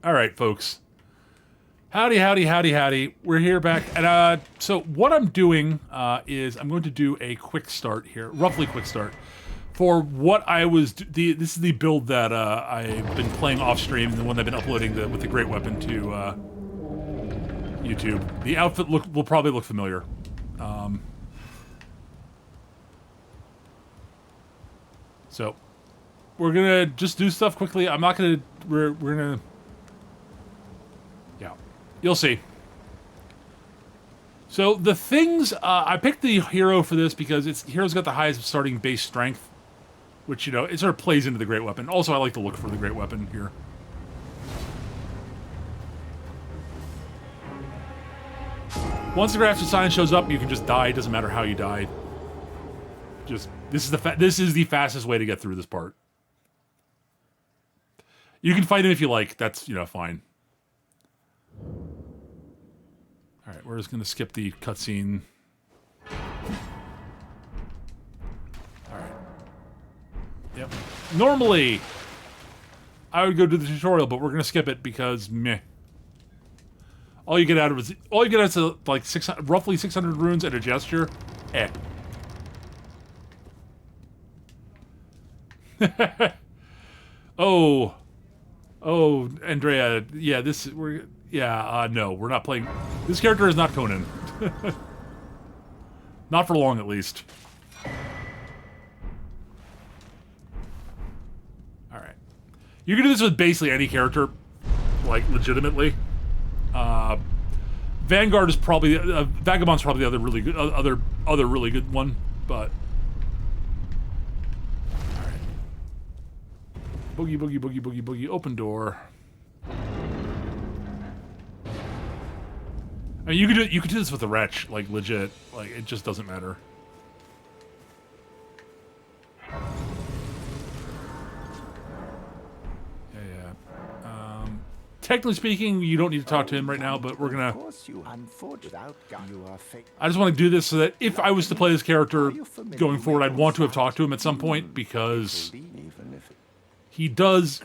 All right, folks. Howdy, howdy, howdy, howdy. We're here back. And so what I'm doing is I'm going to do a quick start here, roughly quick start, for what I was... this is the build that I've been playing off stream, the one I've been uploading with the Great Weapon to YouTube. The outfit will probably look familiar. So we're going to just do stuff quickly. I'm not going to... We're going to... Yeah. You'll see. So the things... I picked the hero for this because hero's got the highest starting base strength. Which, you know, it sort of plays into the Great Weapon. Also, I like the look for the Great Weapon here. Once the graphics sign shows up, you can just die. It doesn't matter how you die. Just... This is the fastest way to get through this part. You can fight him if you like. That's, you know, fine. Alright, we're just going to skip the cutscene. Alright. Yep. Normally, I would go do the tutorial, but we're going to skip it because, meh. All you get out of it is like roughly 600 runes and a gesture. Eh. Oh, Andrea. Yeah, no, we're not playing. This character is not Conan. Not for long, at least. All right, you can do this with basically any character, like legitimately. Vanguard is probably Vagabond's probably the other really good other really good one, but. Boogie, boogie, boogie, boogie, boogie. Open door. I mean, you could do this with the wretch, like legit. Like it just doesn't matter. Yeah. Technically speaking, you don't need to talk to him right now, but we're gonna. I just want to do this so that if I was to play this character going forward, I'd want to have talked to him at some point because. He does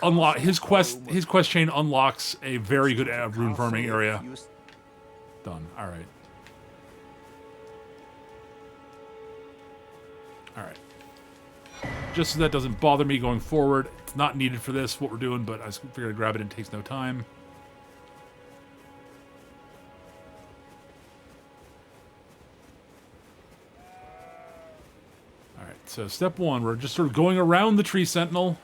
unlock his quest chain unlocks a very good rune farming area. Done. All right. All right. Just so that doesn't bother me going forward. It's not needed for this what we're doing, but I just figured to grab it and it takes no time. All right. So step one, we're just sort of going around the tree sentinel.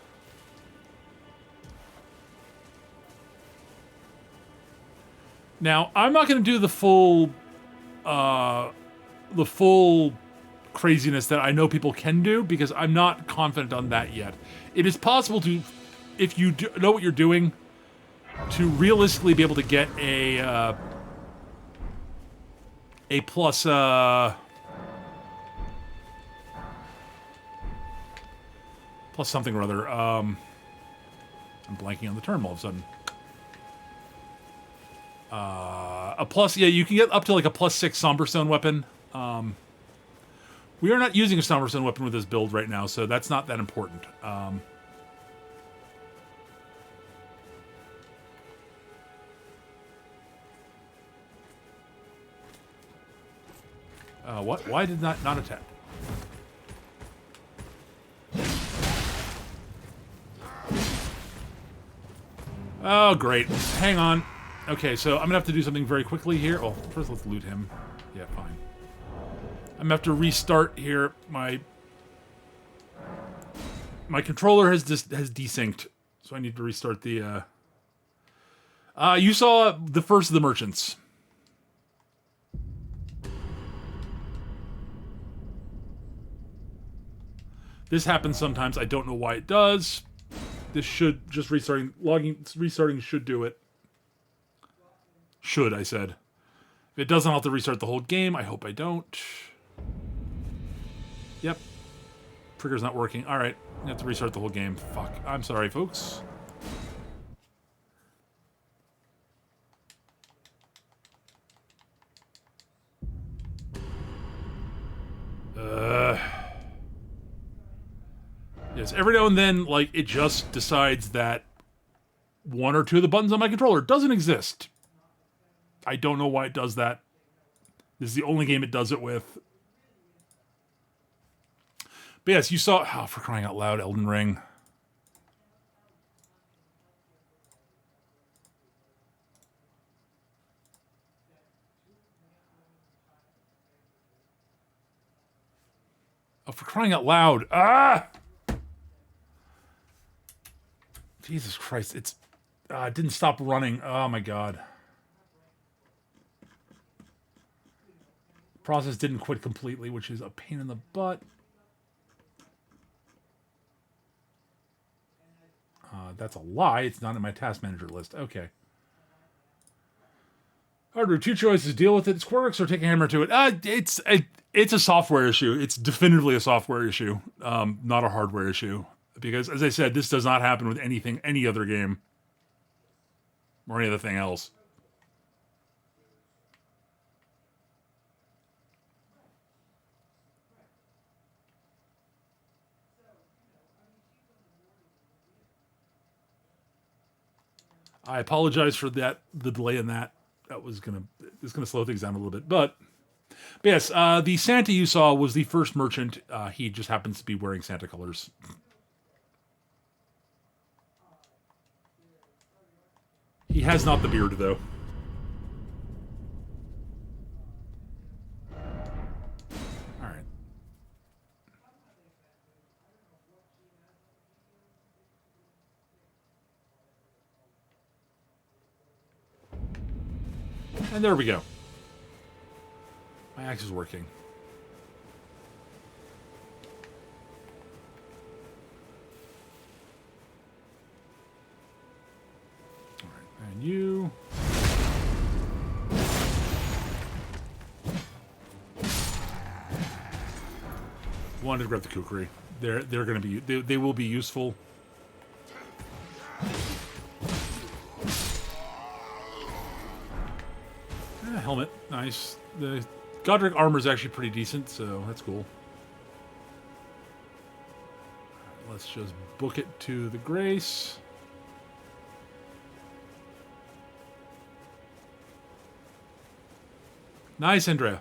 Now, I'm not going to do the full craziness that I know people can do because I'm not confident on that yet. It is possible to, if you know what you're doing, to realistically be able to get a plus something or other. I'm blanking on the term all of a sudden. A plus, yeah, you can get up to like a +6 Somberstone weapon. We are not using a Somberstone weapon with this build right now, so that's not that important. What? Why did not attack? Oh, great. Hang on. Okay, so I'm gonna have to do something very quickly here. Oh, first let's loot him. Yeah, fine. I'm gonna have to restart here. My controller has desynced, so I need to restart the. You saw the first of the merchants. This happens sometimes. I don't know why it does. This should just restarting should do it. Should, I said. If it doesn't, I'll have to restart the whole game. I hope I don't. Yep. Trigger's not working. Alright. I have to restart the whole game. Fuck. I'm sorry, folks. Yes, every now and then, like, it just decides that one or two of the buttons on my controller. It doesn't exist. I don't know why it does that. This is the only game it does it with. But yes, you saw... Oh, for crying out loud, Elden Ring. Oh, for crying out loud. Ah! Jesus Christ. It didn't stop running. Oh, my God. Process didn't quit completely, which is a pain in the butt. That's a lie. It's not in my task manager list. Okay. Hardware, two choices. Deal with its quirks or take a hammer to it. It's a software issue. It's definitively a software issue, not a hardware issue. Because, as I said, this does not happen with any other game. Or any other thing else. I apologize for that, the delay in that. It's gonna slow things down a little bit. But yes, the Santa you saw was the first merchant. He just happens to be wearing Santa colors. He has not the beard, though. All right. And there we go. My axe is working. All right, and you. Wanted to grab the kukri. They're going to be they will be useful. Helmet, nice. The Godric armor is actually pretty decent, so that's cool. Let's just book it to the Grace. Nice, Andrea.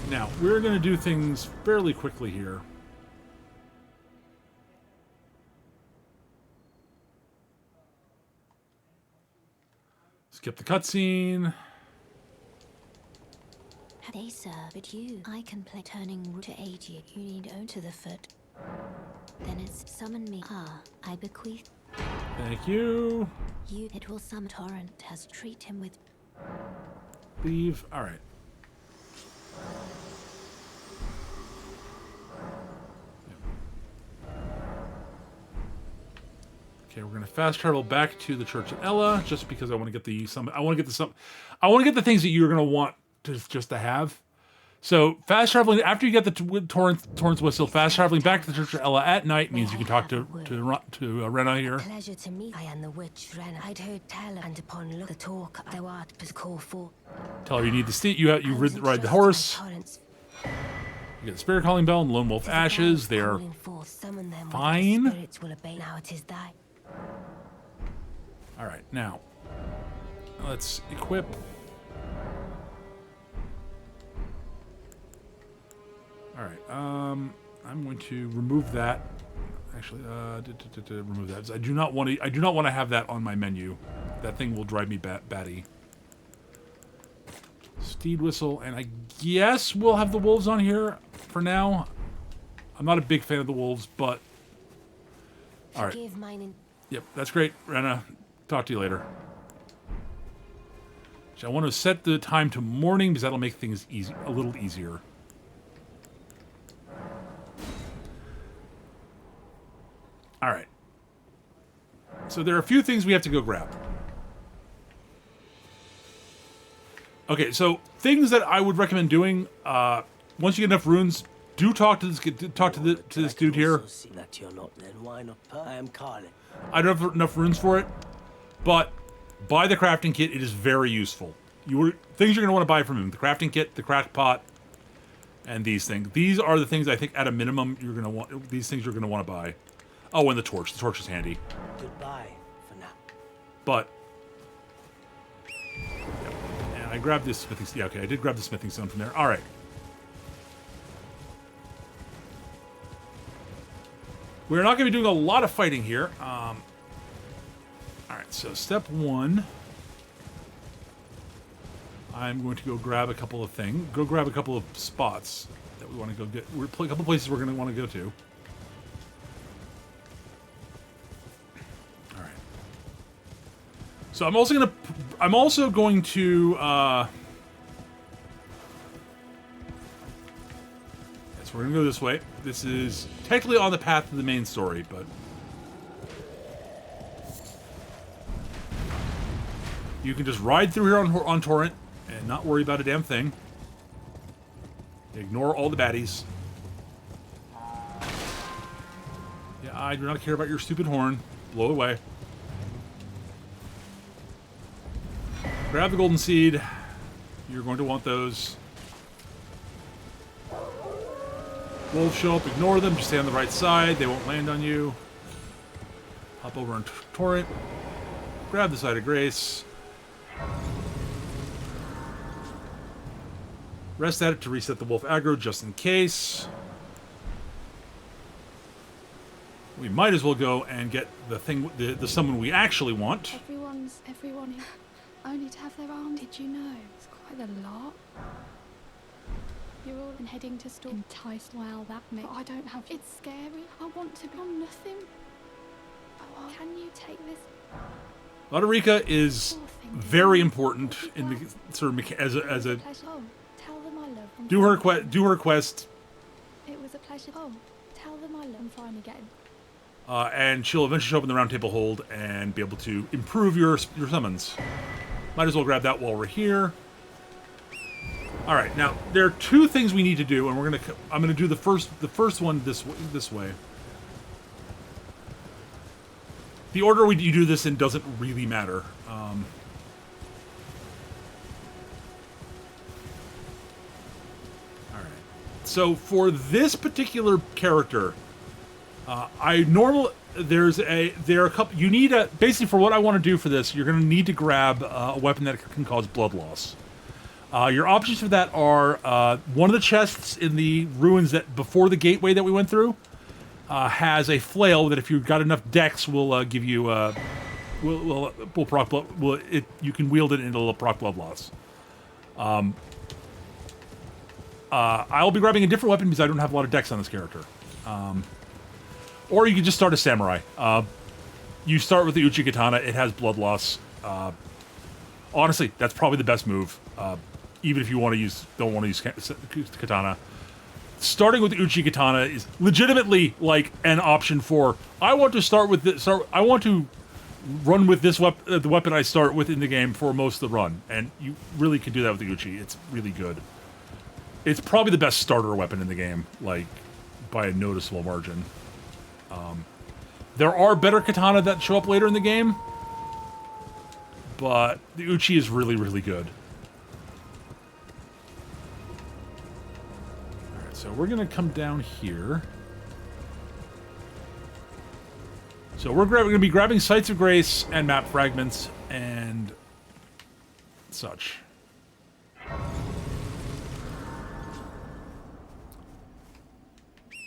Now, we're going to do things fairly quickly here. Skip the cutscene. They serve but you. I can play turning to aid you. You need own to the foot. Then it's summon me. Ah, I bequeath. Thank you. It will summon torrent has treat him with. Leave. All right. Okay, we're gonna fast travel back to the Church of Ella, just because I want to get the things that you're gonna want to have. So fast traveling after you get the Torrent's whistle. Fast traveling back to the Church of Ella at night means you can talk to Rena here. Pleasure to meet. I am the witch Rena. I'd heard tell and upon look the talk thou art was called for. Tell her you need the steed. You ride the horse. You get the Spirit Calling Bell and Lone Wolf Ashes. They're fine. Now it is thy. All right, now let's equip. All right, I'm going to remove that. Actually, remove that. I do not want to have that on my menu. That thing will drive me batty. Steed whistle, and I guess we'll have the wolves on here for now. I'm not a big fan of the wolves, but all right. Yep, that's great, Rena. Talk to you later. So I want to set the time to morning because that'll make things a little easier. All right. So there are a few things we have to go grab. Okay, so things that I would recommend doing. Once you get enough runes, do talk to this dude here. I don't have enough runes for it, but buy the crafting kit. It is very useful. things you're going to want to buy from him: the crafting kit, the crack pot, and these things. These are the things I think at a minimum you're going to want. These things you're going to want to buy. Oh, and the torch. The torch is handy. Goodbye for now. But yeah, and I grabbed this smithing. Yeah, okay, I did grab the smithing stone from there. All right. We're not going to be doing a lot of fighting here. All right, so step one. I'm going to go grab a couple of things. Go grab a couple of spots that we want to go get. We're a couple places we're going to want to go to. All right. So I'm also going to. We're going to go this way. This is technically on the path to the main story, but you can just ride through here on Torrent and not worry about a damn thing. Ignore all the baddies. Yeah, I do not care about your stupid horn. Blow it away. Grab the golden seed. You're going to want those. Wolves show up, ignore them, just stay on the right side, they won't land on you. Hop over on Torrent. Grab the Side of Grace. Rest at it to reset the wolf aggro just in case. We might as well go and get the thing, the summon we actually want. Everyone only to have their arm. Did you know? It's quite a lot. You're all heading to store. Enticed. Well, that makes. I don't have. It's scary. I want to be on nothing. Oh, can you take this? Lauderica is very important in the sort of as a. Oh, tell them I love them. Do her quest. It was a pleasure. Oh, tell them I love them. Finally getting. And she'll eventually show up in the round table hold and be able to improve your summons. Might as well grab that while we're here. All right, now there are two things we need to do, and I'm gonna do the first one this way. The order you do this in doesn't really matter. All right. So for this particular character, there are a couple. You need basically for what I want to do for this, you're gonna need to grab a weapon that can cause blood loss. Your options for that are one of the chests in the ruins that before the gateway that we went through has a flail that if you've got enough dex will give you will proc blood. You can wield it and it'll proc blood loss. I'll be grabbing a different weapon because I don't have a lot of dex on this character. Or you can just start a samurai. You start with the Uchi Katana. It has blood loss. Honestly, that's probably the best move. Even if you don't want to use katana, starting with the Uchi Katana is legitimately like an option for. I want to start with this. I want to run with this weapon, the weapon I start with in the game for most of the run, and you really can do that with the Uchi. It's really good. It's probably the best starter weapon in the game, like by a noticeable margin. There are better katana that show up later in the game, but the Uchi is really, really good. So we're going to come down here. So we're going to be grabbing Sites of Grace and map fragments and such.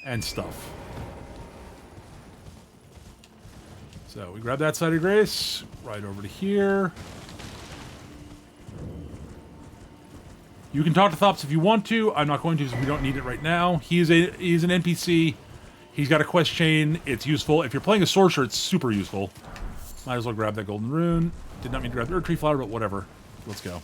And stuff. So we grab that Site of Grace, right over to here. You can talk to Thops if you want to. I'm not going to because we don't need it right now. He's an NPC. He's got a quest chain. It's useful. If you're playing a sorcerer, it's super useful. Might as well grab that golden rune. Did not mean to grab the Earth Tree Flower, but whatever. Let's go.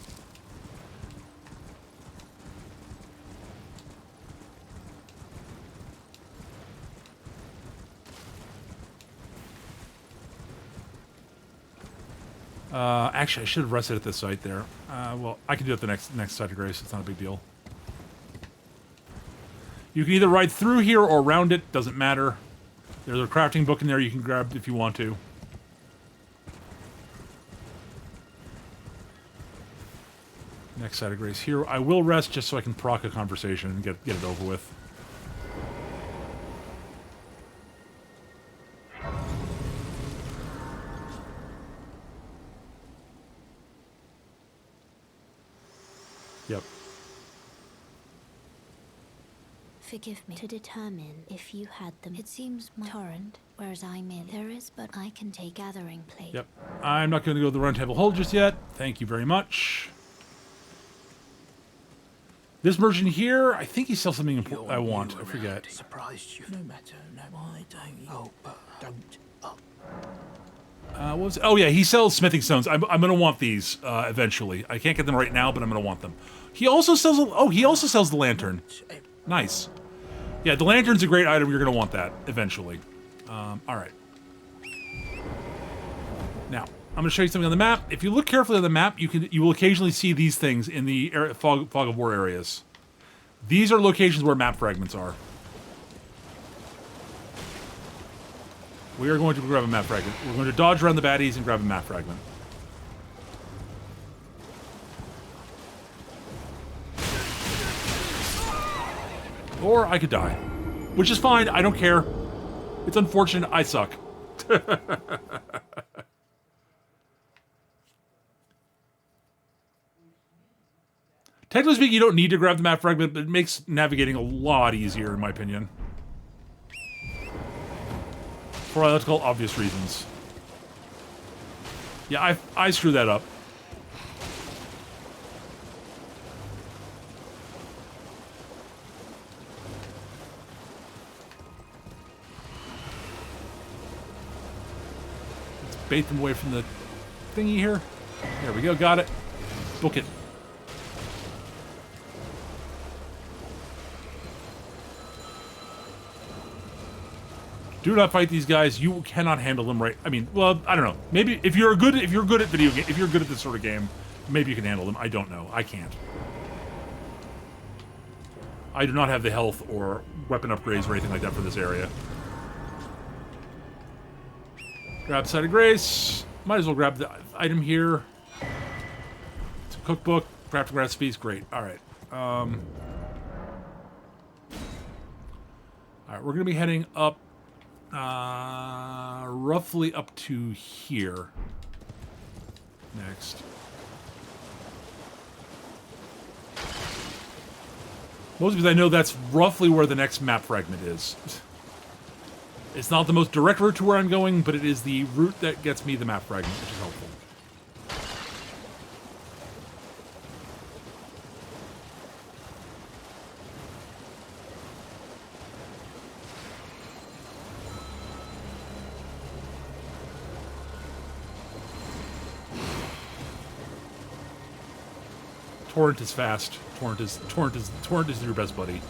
Actually, I should have rested at this site there. Well, I can do it the next Site of Grace. It's not a big deal. You can either ride through here or around it. Doesn't matter. There's a crafting book in there you can grab if you want to. Next side of grace here. I will rest just so I can proc a conversation and get it over with. Yep. Forgive me to determine if you had them. It seems my torrent, whereas I'm in. There is, but I can take gathering place. Yep. I'm not going to go to the Round Table Hold just yet. Thank you very much. This merchant here, I think he sells something important I want. I forget. Surprised you. No matter. No, why don't you? Oh, but don't. What was it? Oh yeah, he sells smithing stones. I'm going to want these eventually. I can't get them right now, but I'm going to want them. He also sells. Oh, he also sells the lantern. Nice. Yeah, the lantern's a great item. You're going to want that eventually. All right. Now, I'm going to show you something on the map. If you look carefully on the map, you will occasionally see these things in the fog of war areas. These are locations where map fragments are. We are going to grab a map fragment. We're going to dodge around the baddies and grab a map fragment. Or I could die. Which is fine, I don't care. It's unfortunate, I suck. Technically speaking, you don't need to grab the map fragment, but it makes navigating a lot easier, in my opinion. For what I like to call obvious reasons. Yeah, I screwed that up. Let's bait them away from the thingy here. There we go, got it. Book it. Do not fight these guys. You cannot handle them right. I mean, well, I don't know. Maybe if you're good at video game, if you're good at this sort of game, maybe you can handle them. I don't know. I can't. I do not have the health or weapon upgrades or anything like that for this area. Grab Side of Grace. Might as well grab the item here. It's a cookbook. Crafting recipes. Great. All right. All right. We're gonna be heading up. Roughly up to here. Next. Mostly because I know that's roughly where the next map fragment is. It's not the most direct route to where I'm going, but it is the route that gets me the map fragment, which is helpful. Torrent is fast. Torrent is your best buddy.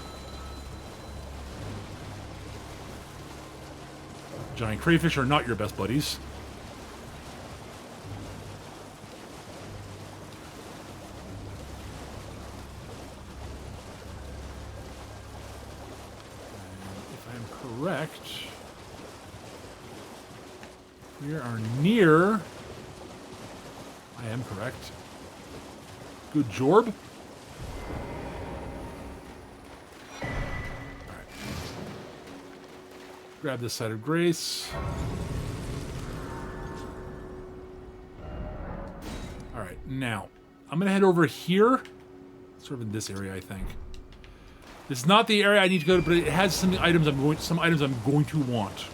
Giant crayfish are not your best buddies. And if I'm correct, we are near. I am correct. Good jorb. Alright. Grab this Side of Grace. Alright, now I'm gonna head over here. Sort of in this area, I think. This is not the area I need to go to, but it has some items I'm going to want.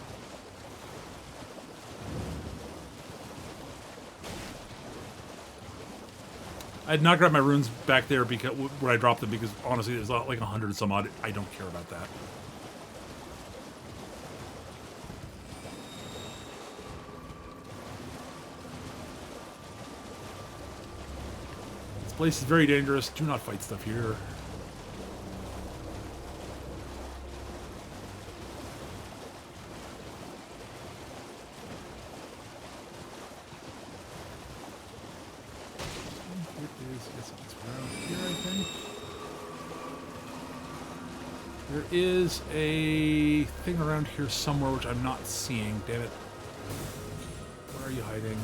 I did not grab my runes back there because where I dropped them because honestly there's like 100 some odd. I don't care about that. This place is very dangerous. Do not fight stuff here. There is a thing around here somewhere which I'm not seeing. Damn it. Where are you hiding?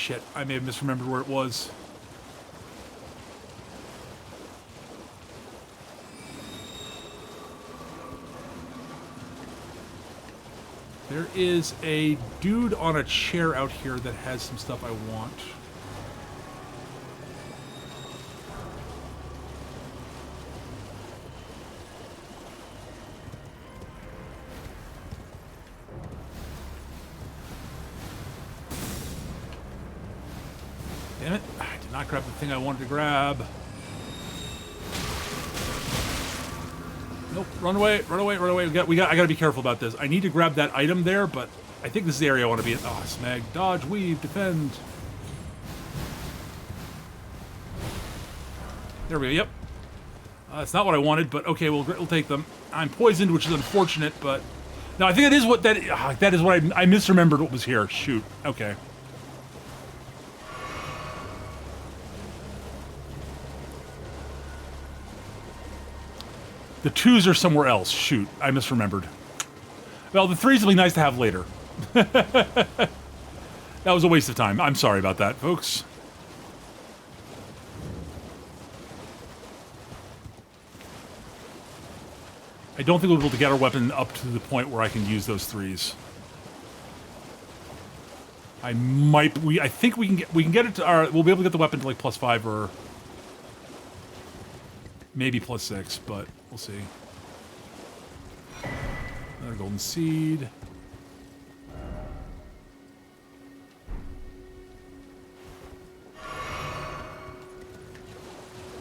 shit. I may have misremembered where it was. There is a dude on a chair out here that has some stuff I want. Damn it. I did not grab the thing I wanted to grab. Nope, run away, run away, run away. I gotta be careful about this. I need to grab that item there, but I think this is the area I want to be in. Oh, smeg. Dodge, weave, defend. There we go, yep. That's not what I wanted, but okay, we'll take them. I'm poisoned, which is unfortunate, but... No, I think that is what that is what I misremembered what was here. Shoot, okay. The 2s are somewhere else. Shoot, I misremembered. Well, the 3s will be nice to have later. That was a waste of time. I'm sorry about that, folks. I don't think we'll be able to get our weapon up to the point where I can use those 3s. I think we can get it to we'll be able to get the weapon to like +5 or maybe +6, but we'll see. Another golden seed.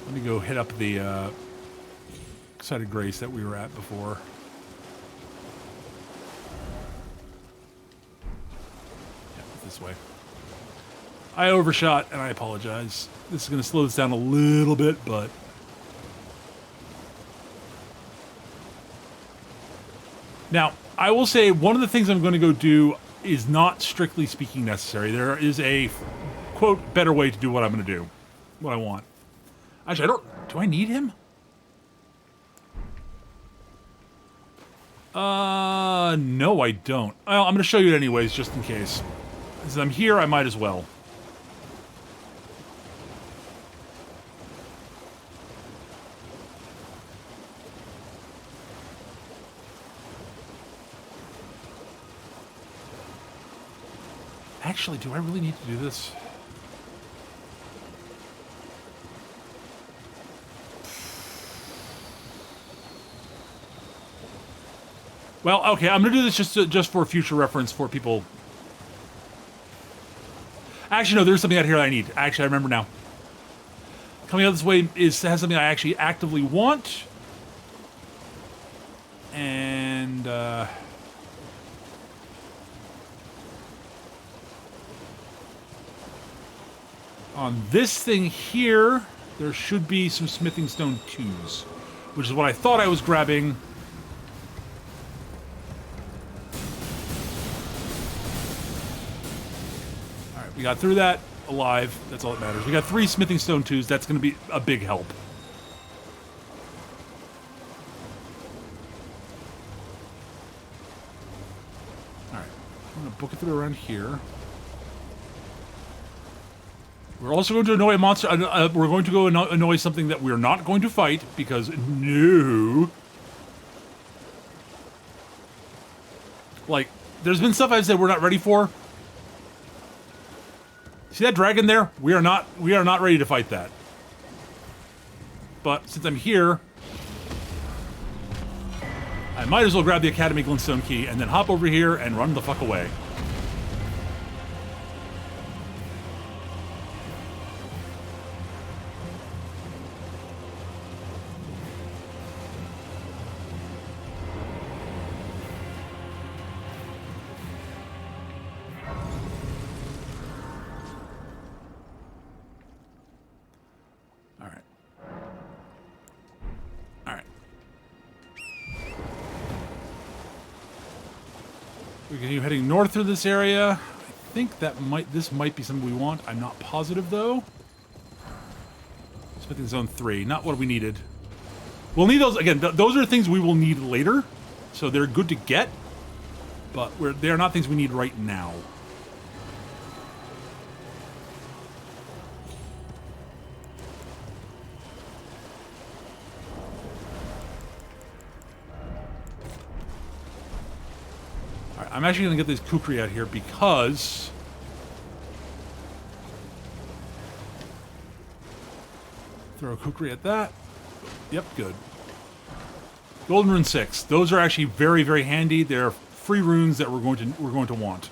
Let me go hit up the Excited Grace that we were at before. Yeah, this way. I overshot, and I apologize. This is going to slow this down a little bit, but... Now, I will say one of the things I'm going to go do is not strictly speaking necessary. There is a, quote, better way to do what I'm going to do. What I want. Actually, I don't... Do I need him? No, I don't. Well, I'm going to show you it anyways, just in case. Since I'm here, I might as well. Actually, do I really need to do this? Well, okay, I'm gonna do this just for future reference for people. Actually, no, there's something out here that I need. Actually, I remember now. Coming out this way has something I actually actively want. And, on this thing here, there should be some smithing stone 2s, which is what I thought I was grabbing. Alright, we got through that alive. That's all that matters. We got 3 smithing stone 2s. That's going to be a big help. Alright, I'm going to book it through around here. We're also going to annoy a monster. We're going to go annoy something that we're not going to fight, because no. Like, there's been stuff I've said we're not ready for. See that dragon there? We are not ready to fight that. But since I'm here, I might as well grab the Academy Glintstone key and then hop over here and run the fuck away. We continue heading north through this area. I think this might be something we want. I'm not positive though. Smithing Zone 3, not what we needed. We'll need those again. Those are things we will need later, so they're good to get, but they are not things we need right now. I'm actually going to get this kukri out here because... Throw a kukri at that. Yep, good. Golden Rune 6. Those are actually very, very handy. They're free runes that we're going to want.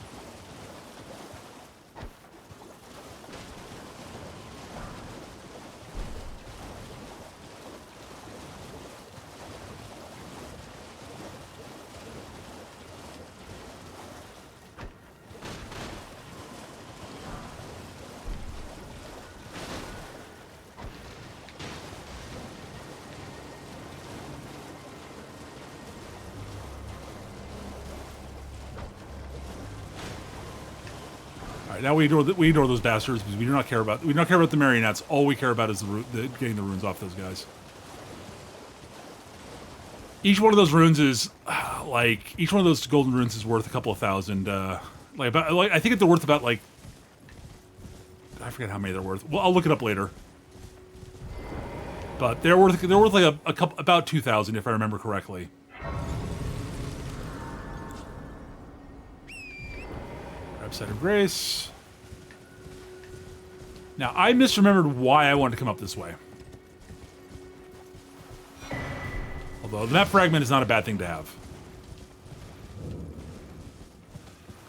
Now we ignore those bastards because we do not care about the marionettes. All we care about is getting the runes off those guys. Each one of those runes is each one of those golden runes is worth a couple of thousand. I think they're worth about I forget how many they're worth. Well, I'll look it up later. But they're worth like a couple, about 2,000 if I remember correctly. Grab Side of Grace. Now, I misremembered why I wanted to come up this way. Although, the map fragment is not a bad thing to have.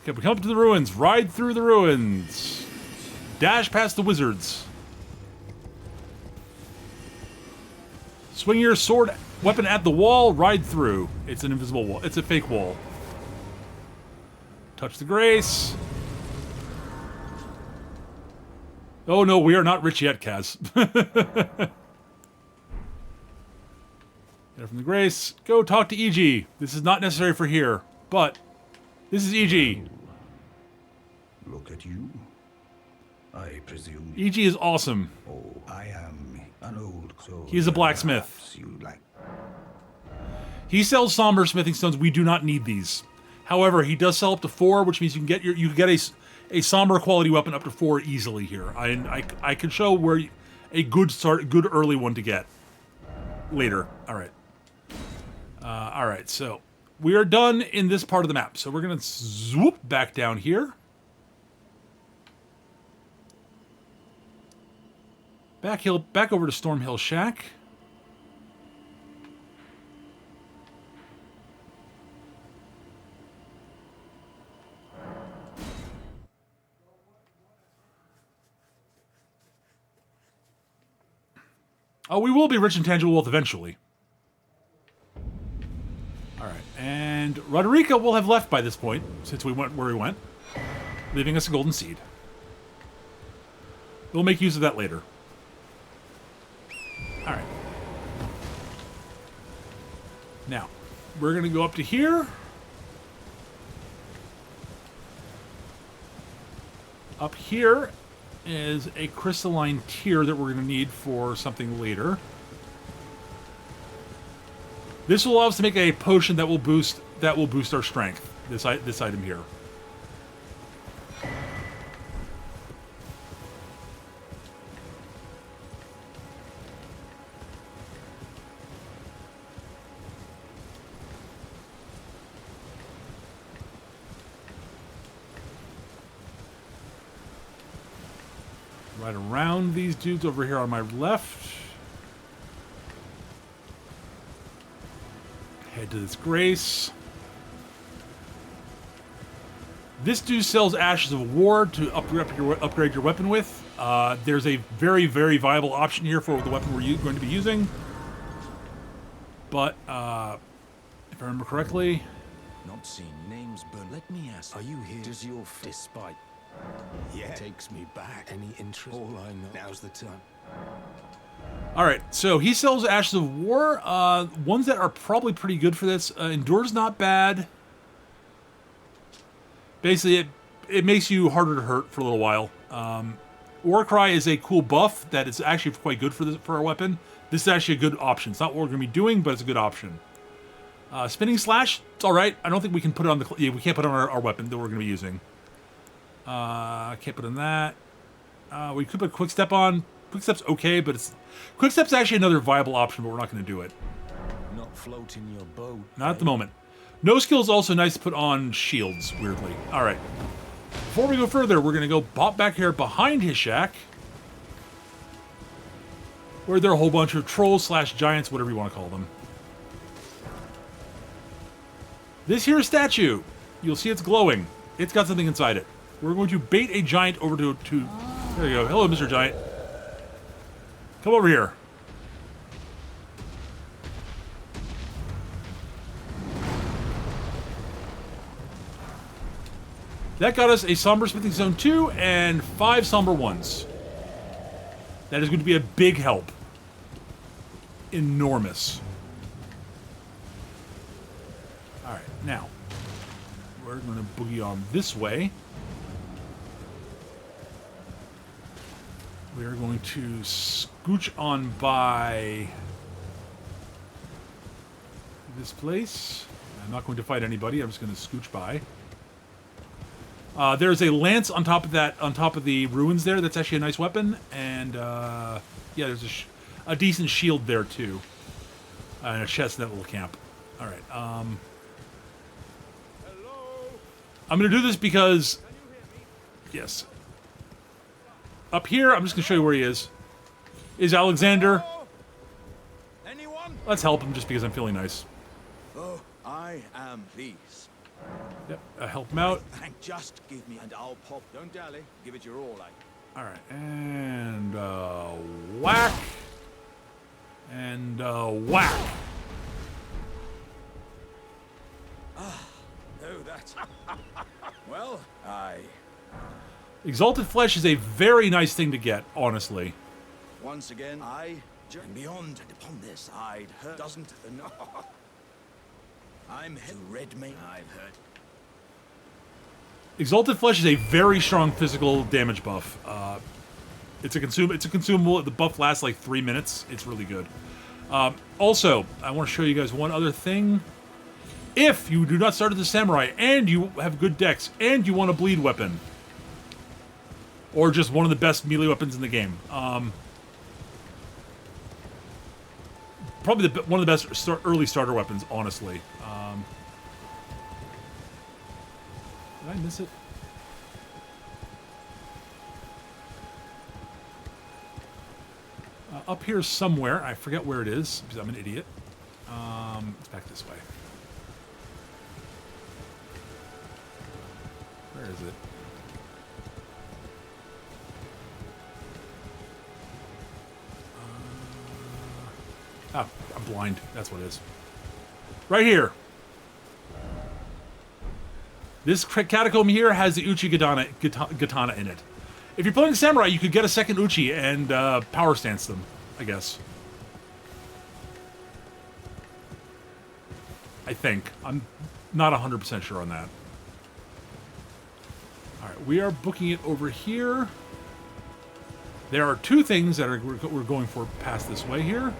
Okay, we come up to the ruins. Ride through the ruins. Dash past the wizards. Swing your sword weapon at the wall. Ride through. It's an invisible wall. It's a fake wall. Touch the grace. Oh no, we are not rich yet, Kaz. Get it from the grace. Go talk to EG. This is not necessary for here, but this is EG. Look at you. I presume. EG is awesome. Oh, I am an old soul. He's a blacksmith. Perhaps you like. He sells somber smithing stones. We do not need these. However, he does sell up to 4, which means you can get a somber quality weapon up to 4 easily here. I can show where a good early one to get later. All right. All right. So we are done in this part of the map. So we're gonna swoop back down here. Back over to Stormhill Shack. Oh, we will be rich in tangible wealth eventually. Alright, and Roderica will have left by this point, since we went where we went, leaving us a golden seed. We'll make use of that later. Alright. Now, we're going to go up to here. Up here is a crystalline tear that we're going to need for something later. This will allow us to make a potion that will boost our strength. This item here. Right around these dudes over here on my left. Head to this grace. This dude sells Ashes of War to upgrade your weapon with. There's a very, very viable option here for the weapon we're going to be using. But, if I remember correctly... Not seen names, but let me ask, are you here? Does your despite... Yeah. Takes me back. Any interest? All I know. Now's the time. Alright, so he sells Ashes of War. Ones that are probably pretty good for this. Endure's not bad. Basically, it makes you harder to hurt for a little while. Warcry is a cool buff that is actually quite good for our weapon. This is actually a good option. It's not what we're going to be doing, but it's a good option. Spinning Slash, it's alright. I don't think we can put it on we can't put it on our weapon that we're going to be using. Can't put in that. We could put Quick Step on. Quick Step's okay, but Quick Step's actually another viable option, but we're not going to do it. Not floating your boat. Not at the moment. No skill is also nice to put on shields, weirdly. All right. Before we go further, we're going to go pop back here behind his shack, where there are a whole bunch of trolls slash giants, whatever you want to call them. This here statue, you'll see it's glowing. It's got something inside it. We're going to bait a giant over to there you go. Hello, Mr. Giant. Come over here. That got us a Somber Smithing Stone 2 and 5 Somber 1s. That is going to be a big help. Enormous. Alright, now, we're going to boogie on this way. We are going to scooch on by this place. I'm not going to fight anybody, I'm just going to scooch by. There's a lance on top of the ruins there. That's actually a nice weapon, and yeah, there's a decent shield there too, and a chest in that little camp. All right. I'm gonna do this because, yes. Up here, I'm just gonna show you where he is. Is Alexander? Anyone? Let's help him just because I'm feeling nice. Oh, I am pleased. Yep, help him out. Thank, just give me, and I'll pop. Don't dally. Give it your all, All right, and whack, and whack. No, that's well, Exalted Flesh is a very nice thing to get, honestly. once again, and beyond and upon this, I'd heard doesn't the no. I'm who read me. I've heard. Exalted Flesh is a very strong physical damage buff. It's a consumable. The buff lasts like 3 minutes. It's really good. Also, I want to show you guys one other thing. If you do not start as a samurai and you have good dex and you want a bleed weapon, or just one of the best melee weapons in the game, probably one of the best early starter weapons, honestly. Did I miss it? Up here somewhere. I forget where it is because I'm an idiot. It's back this way. Where is it? Oh, I'm blind. That's what it is. Right here. This catacomb here has the Uchi Katana in it. If you're playing Samurai, you could get a second Uchi and power stance them, I guess. I think. I'm not 100% sure on that. Alright, we are booking it over here. There are two things that we're going for past this way here.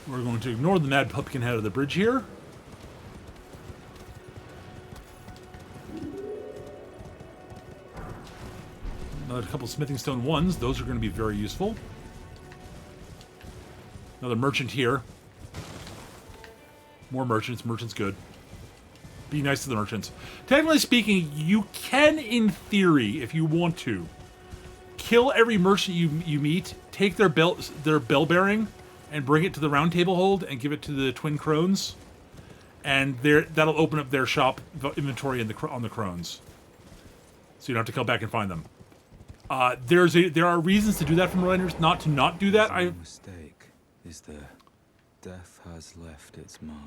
We're going to ignore the Mad Pumpkin head of the bridge here. Another couple Smithing Stone 1s. Those are going to be very useful. Another merchant here. More merchants. Merchants good. Be nice to the merchants. Technically speaking, you can, in theory, if you want to, kill every merchant you meet, take their bell bearing, and bring it to the round table hold and give it to the twin crones, and that'll open up their shop inventory on the crones, so you don't have to come back and find them. There are reasons to do that from Reliners, not to not do that. No mistake, is there? Death has left its mark.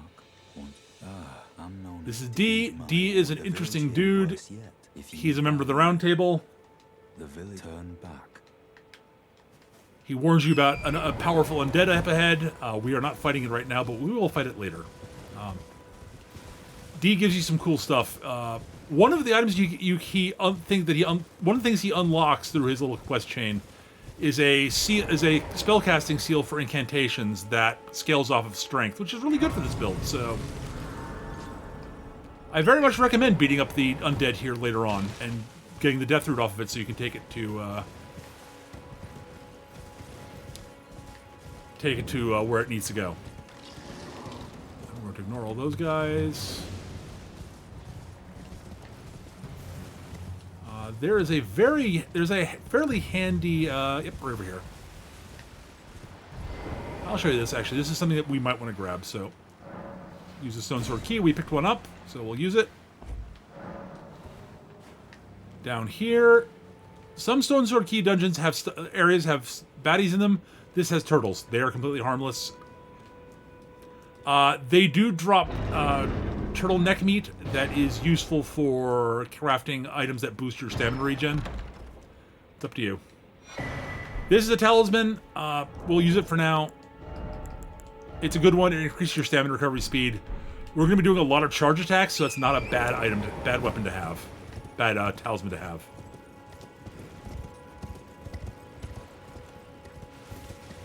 I'm known. This is D. D is an interesting dude. He's a member of the round table. The village turn back. He warns you about a powerful undead up ahead. We are not fighting it right now, but we will fight it later. D gives you some cool stuff. One of the items one of the things he unlocks through his little quest chain is a spellcasting seal for incantations that scales off of strength, which is really good for this build. So I very much recommend beating up the undead here later on and getting the death root off of it so you can take it to take it to where it needs to go. I'm going to ignore all those guys. There's a fairly handy, yep, right over here. I'll show you this, actually. This is something that we might want to grab, so. Use the stone sword key. We picked one up, so we'll use it. Down here, some stone sword key dungeons have areas have baddies in them. This has turtles. They are completely harmless. They do drop turtle neck meat that is useful for crafting items that boost your stamina regen. It's up to you. This is a talisman. We'll use it for now. It's a good one. It increases your stamina recovery speed. We're going to be doing a lot of charge attacks, so it's not a bad item, bad weapon to have. Bad talisman to have.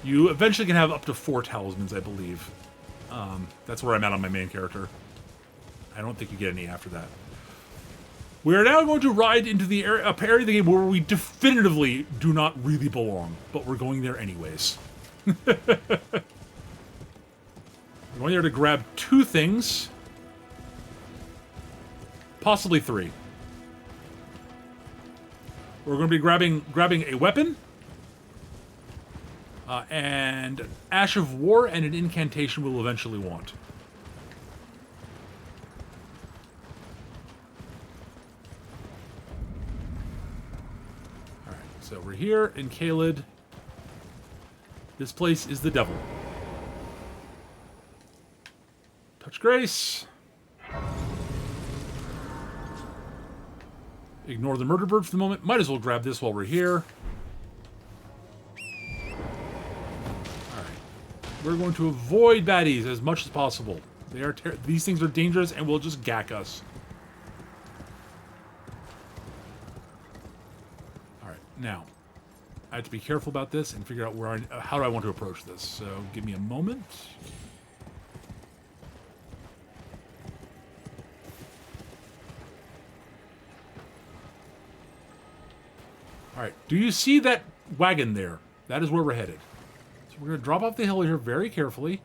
You eventually can have up to 4 talismans, I believe. That's where I'm at on my main character. I don't think you get any after that. We are now going to ride into the area of the game where we definitively do not really belong, but we're going there anyways. We're going there to grab 2 things. Possibly 3. We're going to be grabbing a weapon. And Ash of War and an incantation we'll eventually want. Alright, so we're here in Caelid. This place is the devil. Touch Grace. Ignore the murder bird for the moment. Might as well grab this while we're here. We're going to avoid baddies as much as possible. These things are dangerous and will just gack us. Alright, now. I have to be careful about this and figure out how do I want to approach this. So, give me a moment. Alright, do you see that wagon there? That is where we're headed. We're going to drop off the hill here very carefully.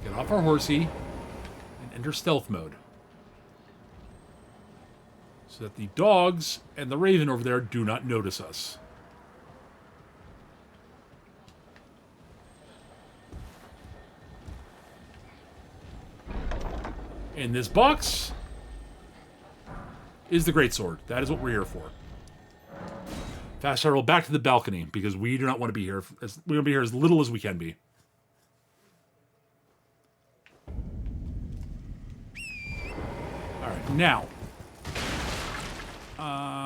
Get off our horsey. And enter stealth mode. So that the dogs and the raven over there do not notice us. In this box is the Greatsword. That is what we're here for. Fast travel back to the balcony because we do not want to be here. We want to be here as little as we can be. All right, now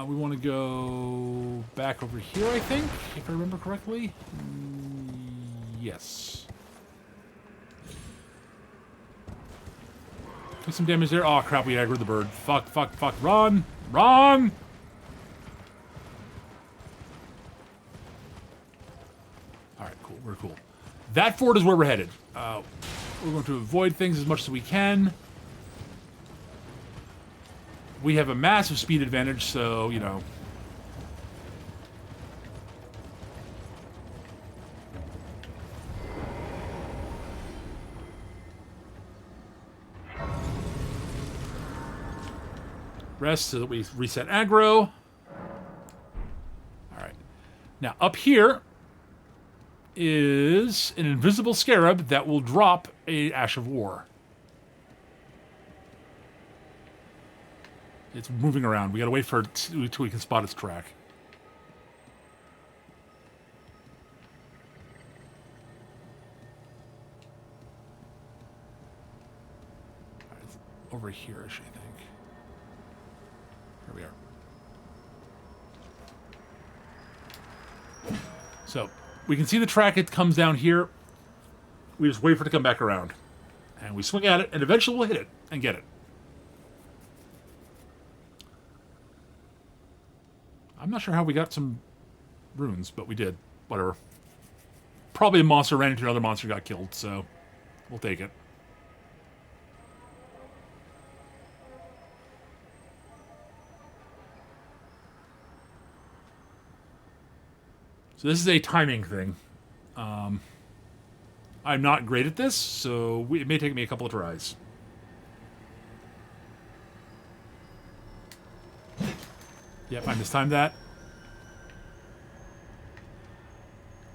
we want to go back over here. I think, if I remember correctly. Yes. Took some damage there. Oh crap! We aggroed the bird. Fuck! Fuck! Fuck! Run! Run! We're cool. That fort is where we're headed. We're going to avoid things as much as we can. We have a massive speed advantage, so, you know. Rest so that we reset aggro. Alright. Now, up here is an invisible scarab that will drop a Ash of War. It's moving around. We gotta wait for it till we can spot its track. It's over here-ish, I think. Here we are. So, we can see the track. It comes down here. We just wait for it to come back around. And we swing at it, and eventually we'll hit it and get it. I'm not sure how we got some runes, but we did. Whatever. Probably a monster ran into another monster, got killed, so we'll take it. So this is a timing thing. I'm not great at this, so it may take me a couple of tries. Yep, I mistimed that.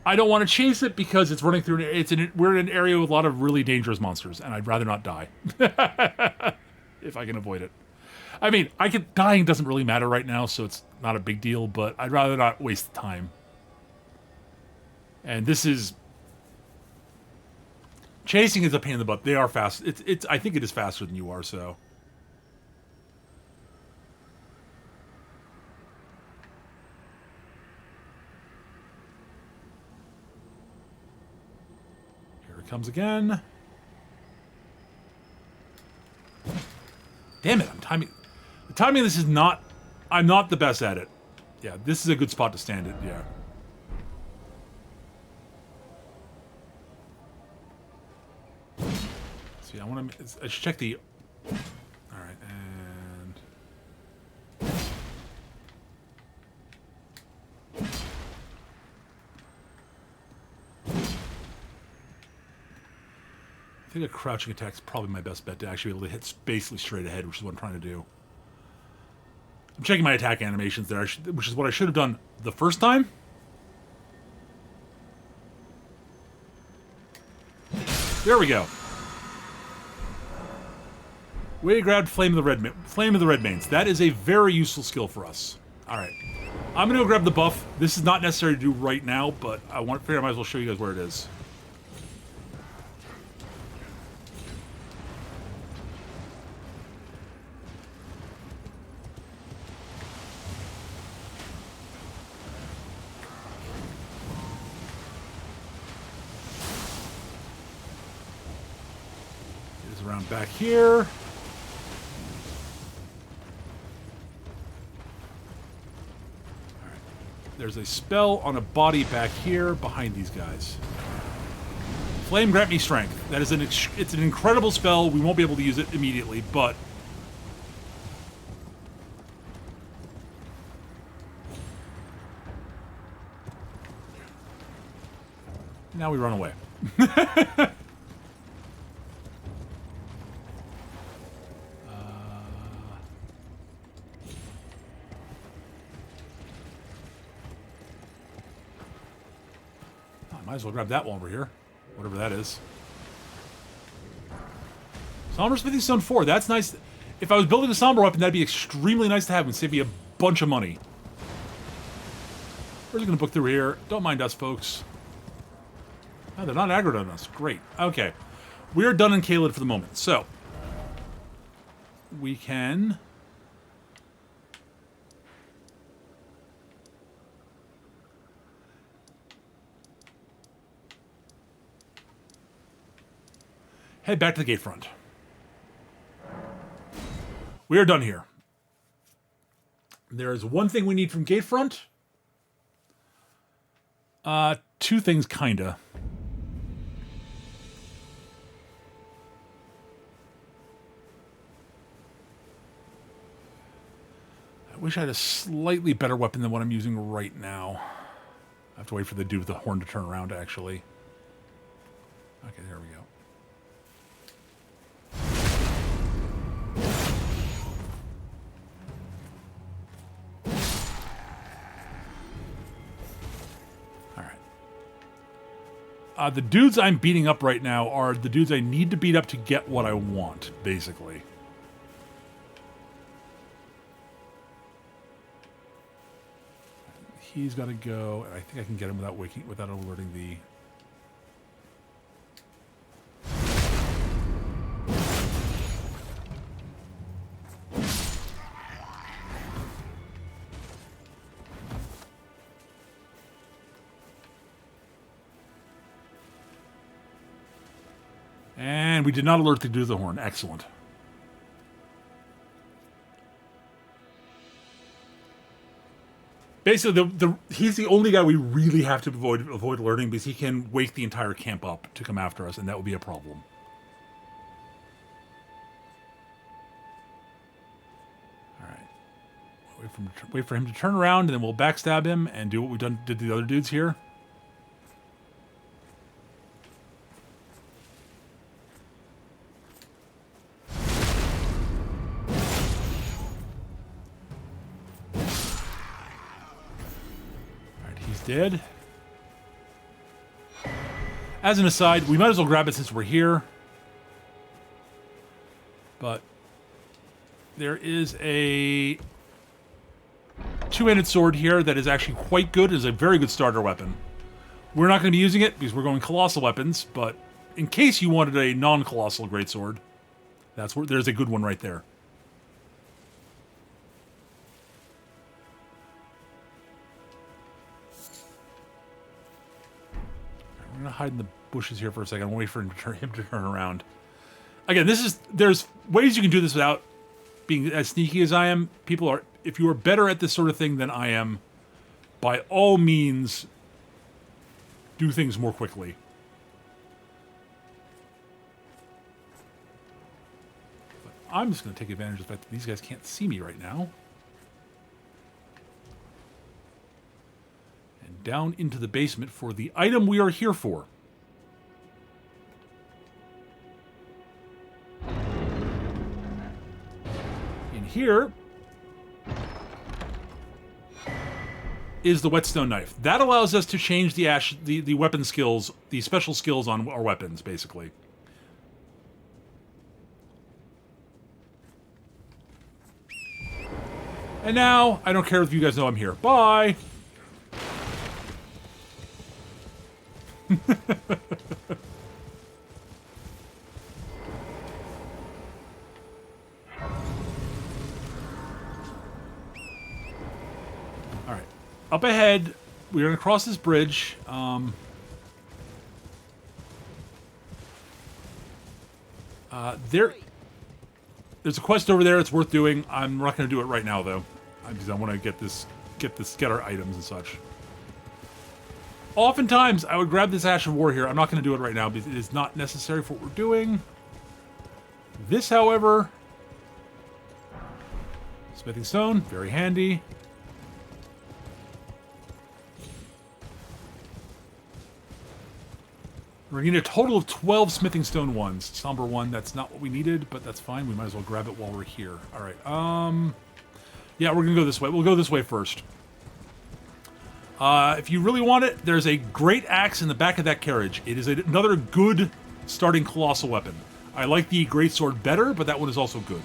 I don't want to chase it because it's running through. We're in an area with a lot of really dangerous monsters, and I'd rather not die if I can avoid it. I mean, dying doesn't really matter right now, so it's not a big deal. But I'd rather not waste the time. And this is chasing is a pain in the butt. They are fast. I think it is faster than you are. So. Comes again. Damn it, I'm timing. The timing of this is not... I'm not the best at it. Yeah, this is a good spot to stand it, yeah. See, I should check the... Alright, and... I think a crouching attack is probably my best bet to actually be able to hit basically straight ahead, which is what I'm trying to do. I'm checking my attack animations there, which is what I should have done the first time. There we go. We grabbed Flame of the Red Mains. That is a very useful skill for us. All right, I'm gonna go grab the buff. This is not necessary to do right now, but I figure I might as well show you guys where it is. Around back here. All right. There's a spell on a body back here behind these guys. Flame grant me strength. That is it's an incredible spell. We won't be able to use it immediately, but now we run away. Might as well grab that one over here. Whatever that is. Somber Smithing Stone 4. That's nice. If I was building a Somber weapon, that'd be extremely nice to have and save me a bunch of money. We're just going to book through here. Don't mind us, folks. Oh, they're not aggroed on us. Great. Okay. We are done in Caelid for the moment. So, we can... head back to the gate front. We are done here. There is one thing we need from gate front. Two things, kinda. I wish I had a slightly better weapon than what I'm using right now. I have to wait for the dude with the horn to turn around, actually. Okay, there we go. The dudes I'm beating up right now are the dudes I need to beat up to get what I want, basically. He's got to go, and I think I can get him without alerting the... And we did not alert the dude with the horn. Excellent. Basically, he's the only guy we really have to avoid alerting because he can wake the entire camp up to come after us, and that would be a problem. All right. Wait for him to turn around, and then we'll backstab him and do what we did the other dudes here. dead. As an aside, we might as well grab it since we're here. But there is a two-handed sword here that is actually quite good. It is a very good starter weapon. We're not going to be using it because we're going colossal weapons, but in case you wanted a non-colossal greatsword, there's a good one right there. I'm going to hide in the bushes here for a second. I'm waiting for him to turn around. Again, there's ways you can do this without being as sneaky as I am. If you are better at this sort of thing than I am, by all means, do things more quickly. But I'm just going to take advantage of the fact that these guys can't see me right now. And down into the basement for the item we are here for. In here is the whetstone knife. That allows us to change the weapon skills, the special skills on our weapons, basically. And now, I don't care if you guys know I'm here. Bye! Alright. Up ahead, we're going to cross this bridge. There's a quest over there. It's worth doing. I'm not going to do it right now, though, because I want to get our items and such. Oftentimes, I would grab this Ash of War here. I'm not going to do it right now because it is not necessary for what we're doing. This, however, smithing stone, very handy. We're going to need a total of 12 smithing stone ones. Somber one, that's not what we needed, but that's fine. We might as well grab it while we're here. All right. Yeah, we're going to go this way. We'll go this way first. If you really want it, there's a great axe in the back of that carriage. It is another good starting colossal weapon. I like the greatsword better, but that one is also good.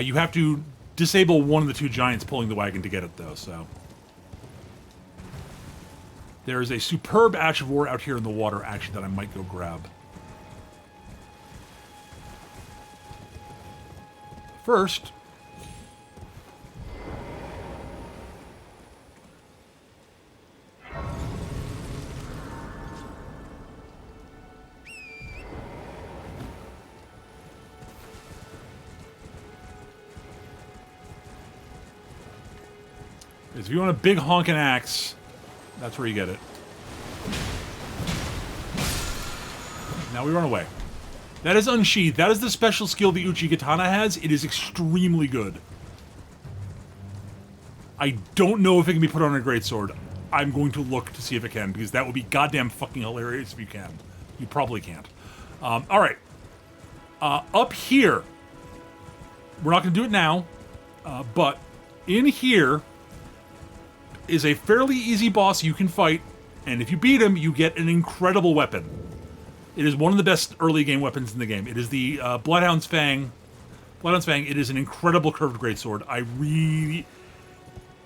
You have to disable one of the two giants pulling the wagon to get it, though, so... There is a superb Ash of War out here in the water, actually, that I might go grab. First... if you want a big honking axe, that's where you get it. Now we run away. That is unsheathed. That is the special skill the Uchi Katana has. It is extremely good. I don't know if it can be put on a greatsword. I'm going to look to see if it can, because that would be goddamn fucking hilarious if you can. You probably can't. Alright. Up here, we're not going to do it now, but in here is a fairly easy boss you can fight, and if you beat him, you get an incredible weapon. It is one of the best early game weapons in the game. It is the Bloodhound's Fang. Bloodhound's Fang, it is an incredible curved greatsword.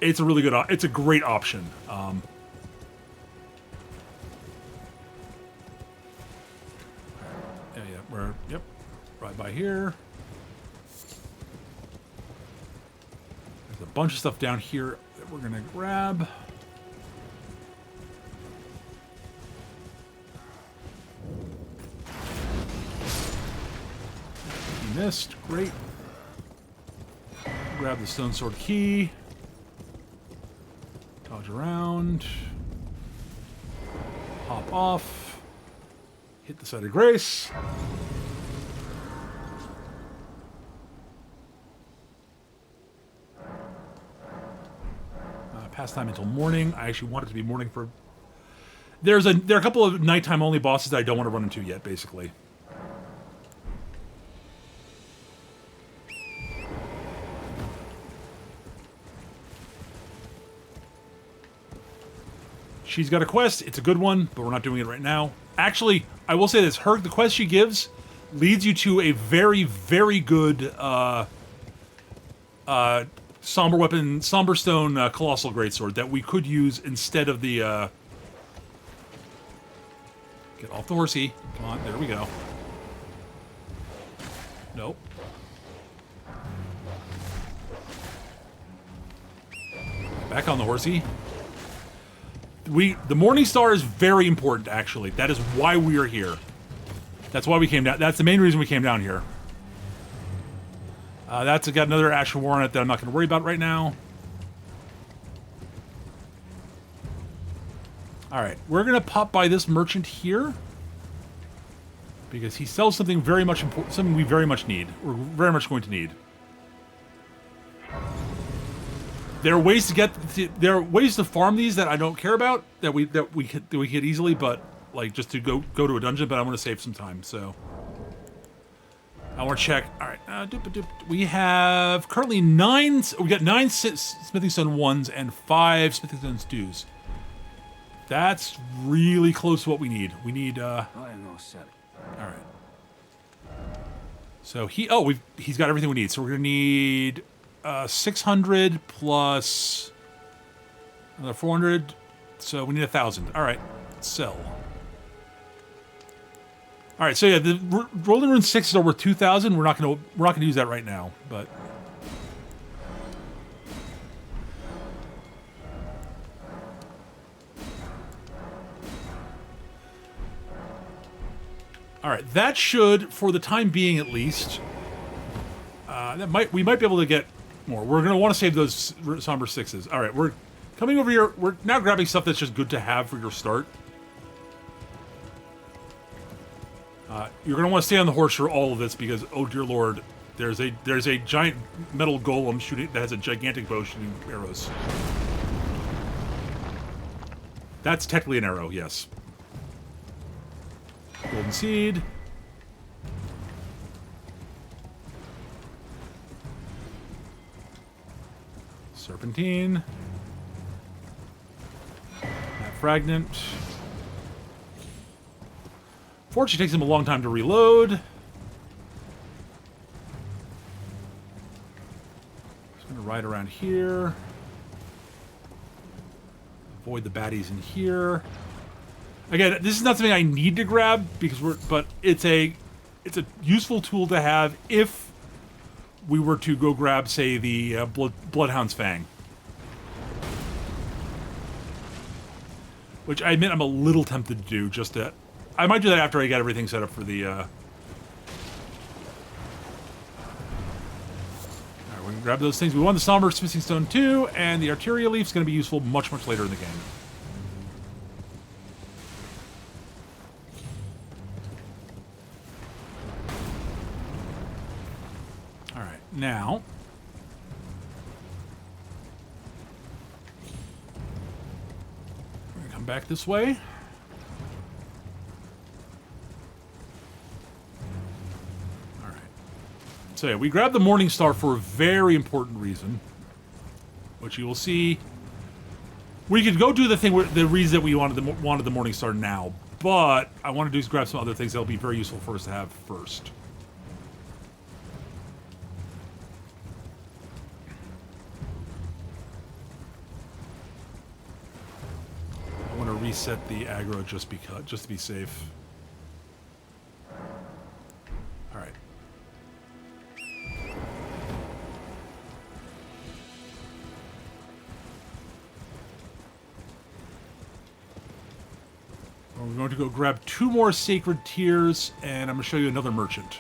It's a really good, it's a great option. Yep, right by here. There's a bunch of stuff down here that we're gonna grab. He missed, great. Grab the stone sword key. Dodge around. Hop off. Hit the site of grace. Pastime until morning. I actually want it to be morning for... There are a couple of nighttime only bosses that I don't want to run into yet, basically. She's got a quest. It's a good one, but we're not doing it right now. Actually, I will say this. The quest she gives leads you to a very, very good Somber Weapon, Somber Stone Colossal Greatsword that we could use instead of the... Get off the horsey. Come on, there we go. Nope. Back on the horsey. The Morning Star is very important, actually. That is why we are here. That's why we came down. That's the main reason we came down here. That's got another Ashen War on it that I'm not going to worry about right now. Alright, we're going to pop by this merchant here. Because he sells something very much important, something we very much need. We're very much going to need. There are ways to farm these that I don't care about that we get easily, but like just to go to a dungeon. But I want to save some time, so I want to check. All right, we have currently 9. We got 9 smithing stone 1s and 5 smithing stone 2s. That's really close to what we need. We need. I am gonna sell it. All right. So he's got everything we need. So we're gonna need 600 plus another 400. So we need 1,000. All right, sell. All right, so yeah, the Rolling Rune 6s are worth 2,000. We're not gonna use that right now, but. All right, that should, for the time being at least, we might be able to get more. We're going to want to save those Somber 6s. All right, we're coming over here. We're now grabbing stuff that's just good to have for your start. You're going to want to stay on the horse for all of this because, oh dear lord, there's a giant metal golem that has a gigantic bow shooting arrows. That's technically an arrow, yes. Golden Seed. Serpentine. That fragment. Fortunately, it takes him a long time to reload. Just gonna ride around here. Avoid the baddies in here. Again, this is not something I need to grab because but it's a useful tool to have if we were to go grab, say, the Bloodhound's Fang, which I admit I'm a little tempted to do. I might do that after I get everything set up for the. All right, we're gonna grab those things. We want the Somber Smithing Stone 2, and the Arteria Leaf is going to be useful much later in the game. Now, we're gonna come back this way. All right. So yeah, we grabbed the Morning Star for a very important reason, which you will see. We could go do the reason that we wanted the Morning Star now, but I want to do is grab some other things that'll be very useful for us to have first. Reset the aggro just to be safe. All right. We're going to go grab 2 more Sacred Tears, and I'm going to show you another merchant.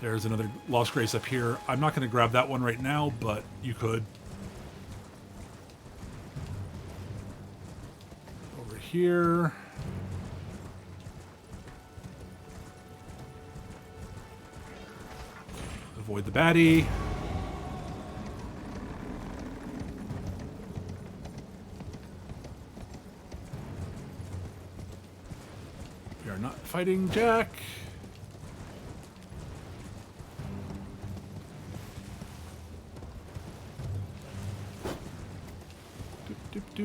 There's another Lost Grace up here. I'm not going to grab that one right now, but you could. Over here. Avoid the baddie. We are not fighting Jack. I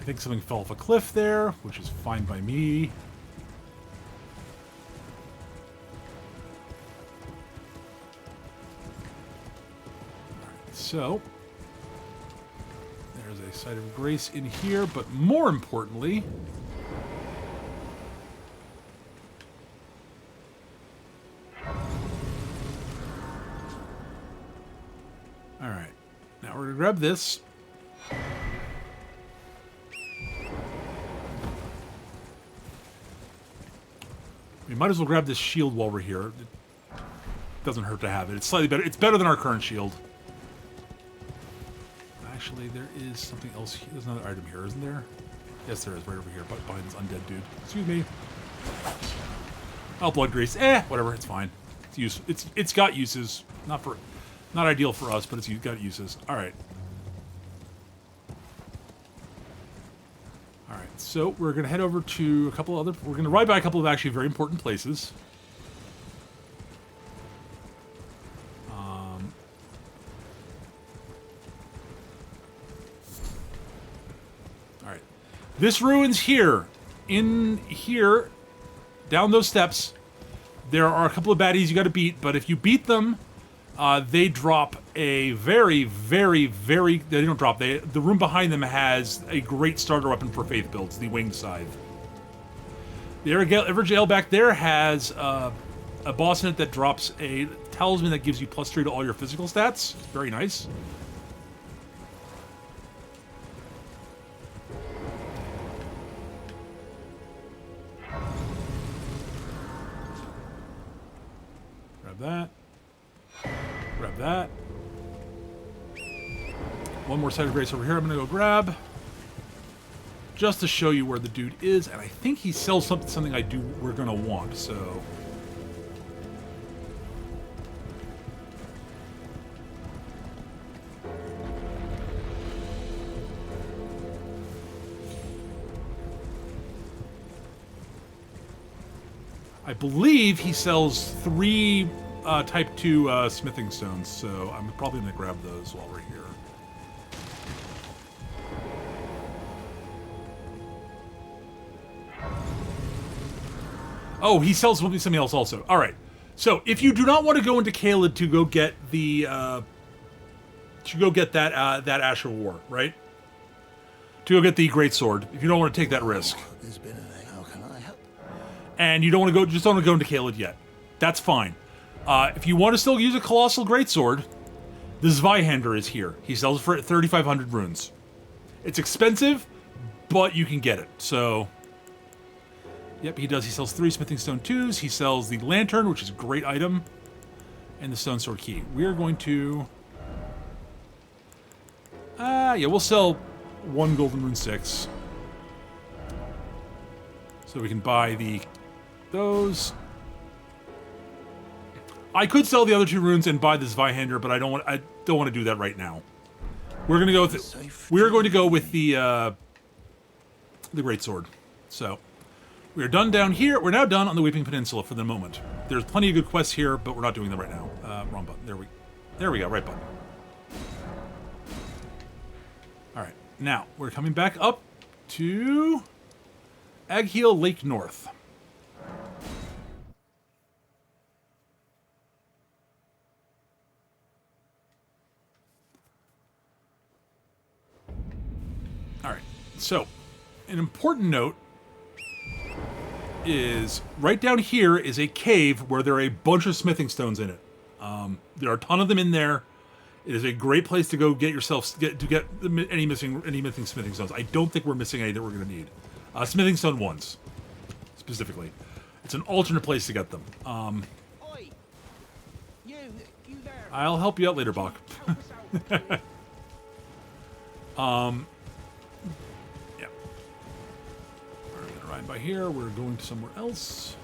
think something fell off a cliff there, which is fine by me. Alright, so there's a site of grace in here, but more importantly, alright, now we're gonna grab this. We might as well grab this shield while we're here. It doesn't hurt to have it. It's slightly better. It's better than our current shield. Actually, there is something else here. There's another item here, isn't there? Yes, there is, right over here, behind this undead dude. Excuse me. Oh, blood grease. Whatever. It's fine. It's use. It's got uses. Not ideal for us, but it's got uses. All right. All right. So we're gonna head over to a couple other. We're gonna ride by a couple of actually very important places. All right. This ruins here. In here, down those steps, there are a couple of baddies you got to beat. But if you beat them, they drop a very, very, very. They don't drop. The room behind them has a great starter weapon for faith builds, the winged scythe. The Ever Jail back there has a boss in it that drops a talisman that gives you +3 to all your physical stats. Very nice. Grab that. Grab that. One more side of grace over here I'm going to go grab. Just to show you where the dude is. And I think he sells something we're going to want, so... I believe he sells 3 Type 2 smithing stones, so I'm probably going to grab those while we're here. Oh, he sells something else also. All right. So if you do not want to go into Caelid to go get the that Asher War, right? To go get the Greatsword, if you don't want to take that risk. There's been a how can I help? And you don't want to go, just don't want to go into Caelid yet. That's fine. If you want to still use a Colossal Greatsword, the Zweihander is here. He sells for 3,500 runes. It's expensive, but you can get it. So, yep, he does. He sells 3 smithing stone 2s. He sells the lantern, which is a great item, and the stone sword key. We are going to, yeah, we'll sell 1 golden rune 6, so we can buy those. I could sell the other 2 runes and buy the Zweihander, but I don't want to do that right now. We're going to go with we're going to go with the Greatsword. So, we are done down here. We're now done on the Weeping Peninsula for the moment. There's plenty of good quests here, but we're not doing them right now. Wrong button. There we go. Right button. All right. Now, we're coming back up to Agheel Lake North. All right. So, an important note is right down here is a cave where there are a bunch of smithing stones in it. There are a ton of them in there. It is a great place to go get any missing smithing stones. I don't think we're missing any that we're going to need. Smithing stone 1s, specifically. It's an alternate place to get them. Oi! You there. I'll help you out later, Bach. Yeah. We're going to ride by here. We're going to somewhere else.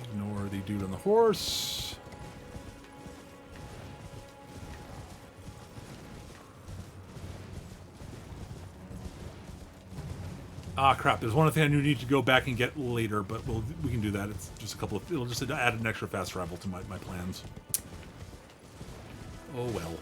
Ignore the dude on the horse. Ah, crap. There's one other thing I need to go back and get later, but we can do that. It's just a couple of... It'll just add an extra fast travel to my plans. Oh, well.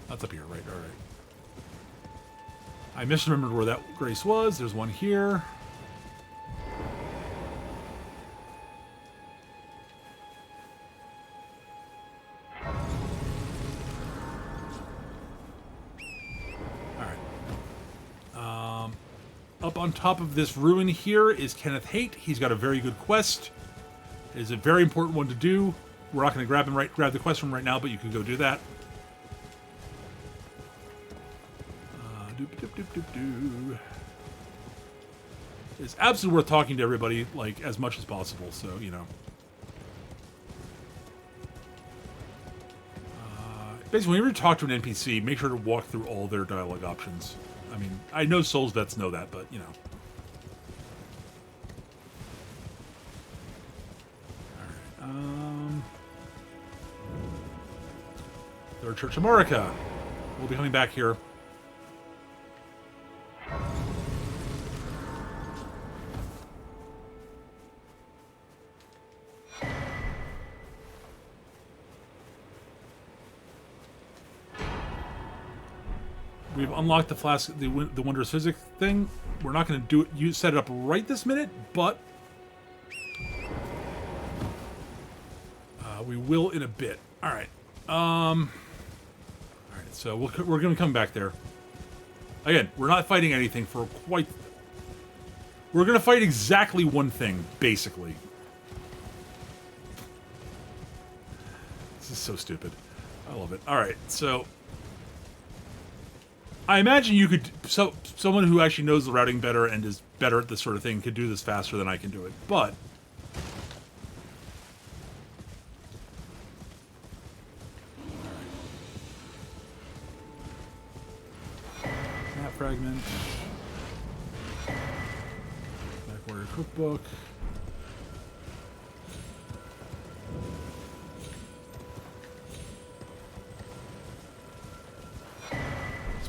That's up here, right? All right. I misremembered where that grace was. There's one here. Up on top of this ruin here is Kenneth Haight. He's got a very good quest. It is a very important one to do. We're not going to grab the quest from right now, but you can go do that. It's absolutely worth talking to everybody, like, as much as possible, so, you know. Basically, whenever you talk to an NPC, make sure to walk through all their dialogue options. I mean, I know Souls vets know that, but, you know. Alright, Third Church of Marika. We'll be coming back here. We've unlocked the flask, the wondrous physic thing. We're not going to do it. You set it up right this minute, but we will in a bit. All right. All right. So we're going to come back there. Again, we're not fighting anything for quite. We're going to fight exactly one thing, basically. This is so stupid. I love it. All right. So. I imagine you could, someone who actually knows the routing better and is better at this sort of thing could do this faster than I can do it, but map fragment, Black Warrior cookbook.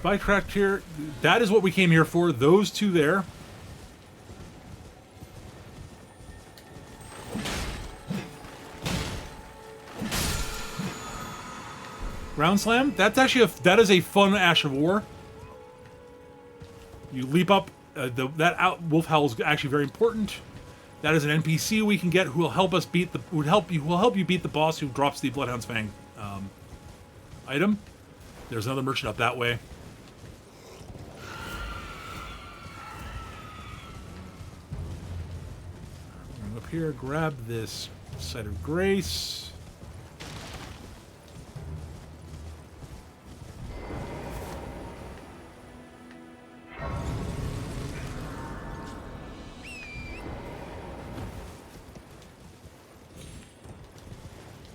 Spycraft here. That is what we came here for. Those two there. Ground slam. That's actually that is a fun Ash of War. You leap up. Wolf Howl is actually very important. That is an NPC we can get who will help us beat the. Will help you beat the boss who drops the Bloodhound's Fang item. There's another merchant up that way. Up here, grab this Site of Grace.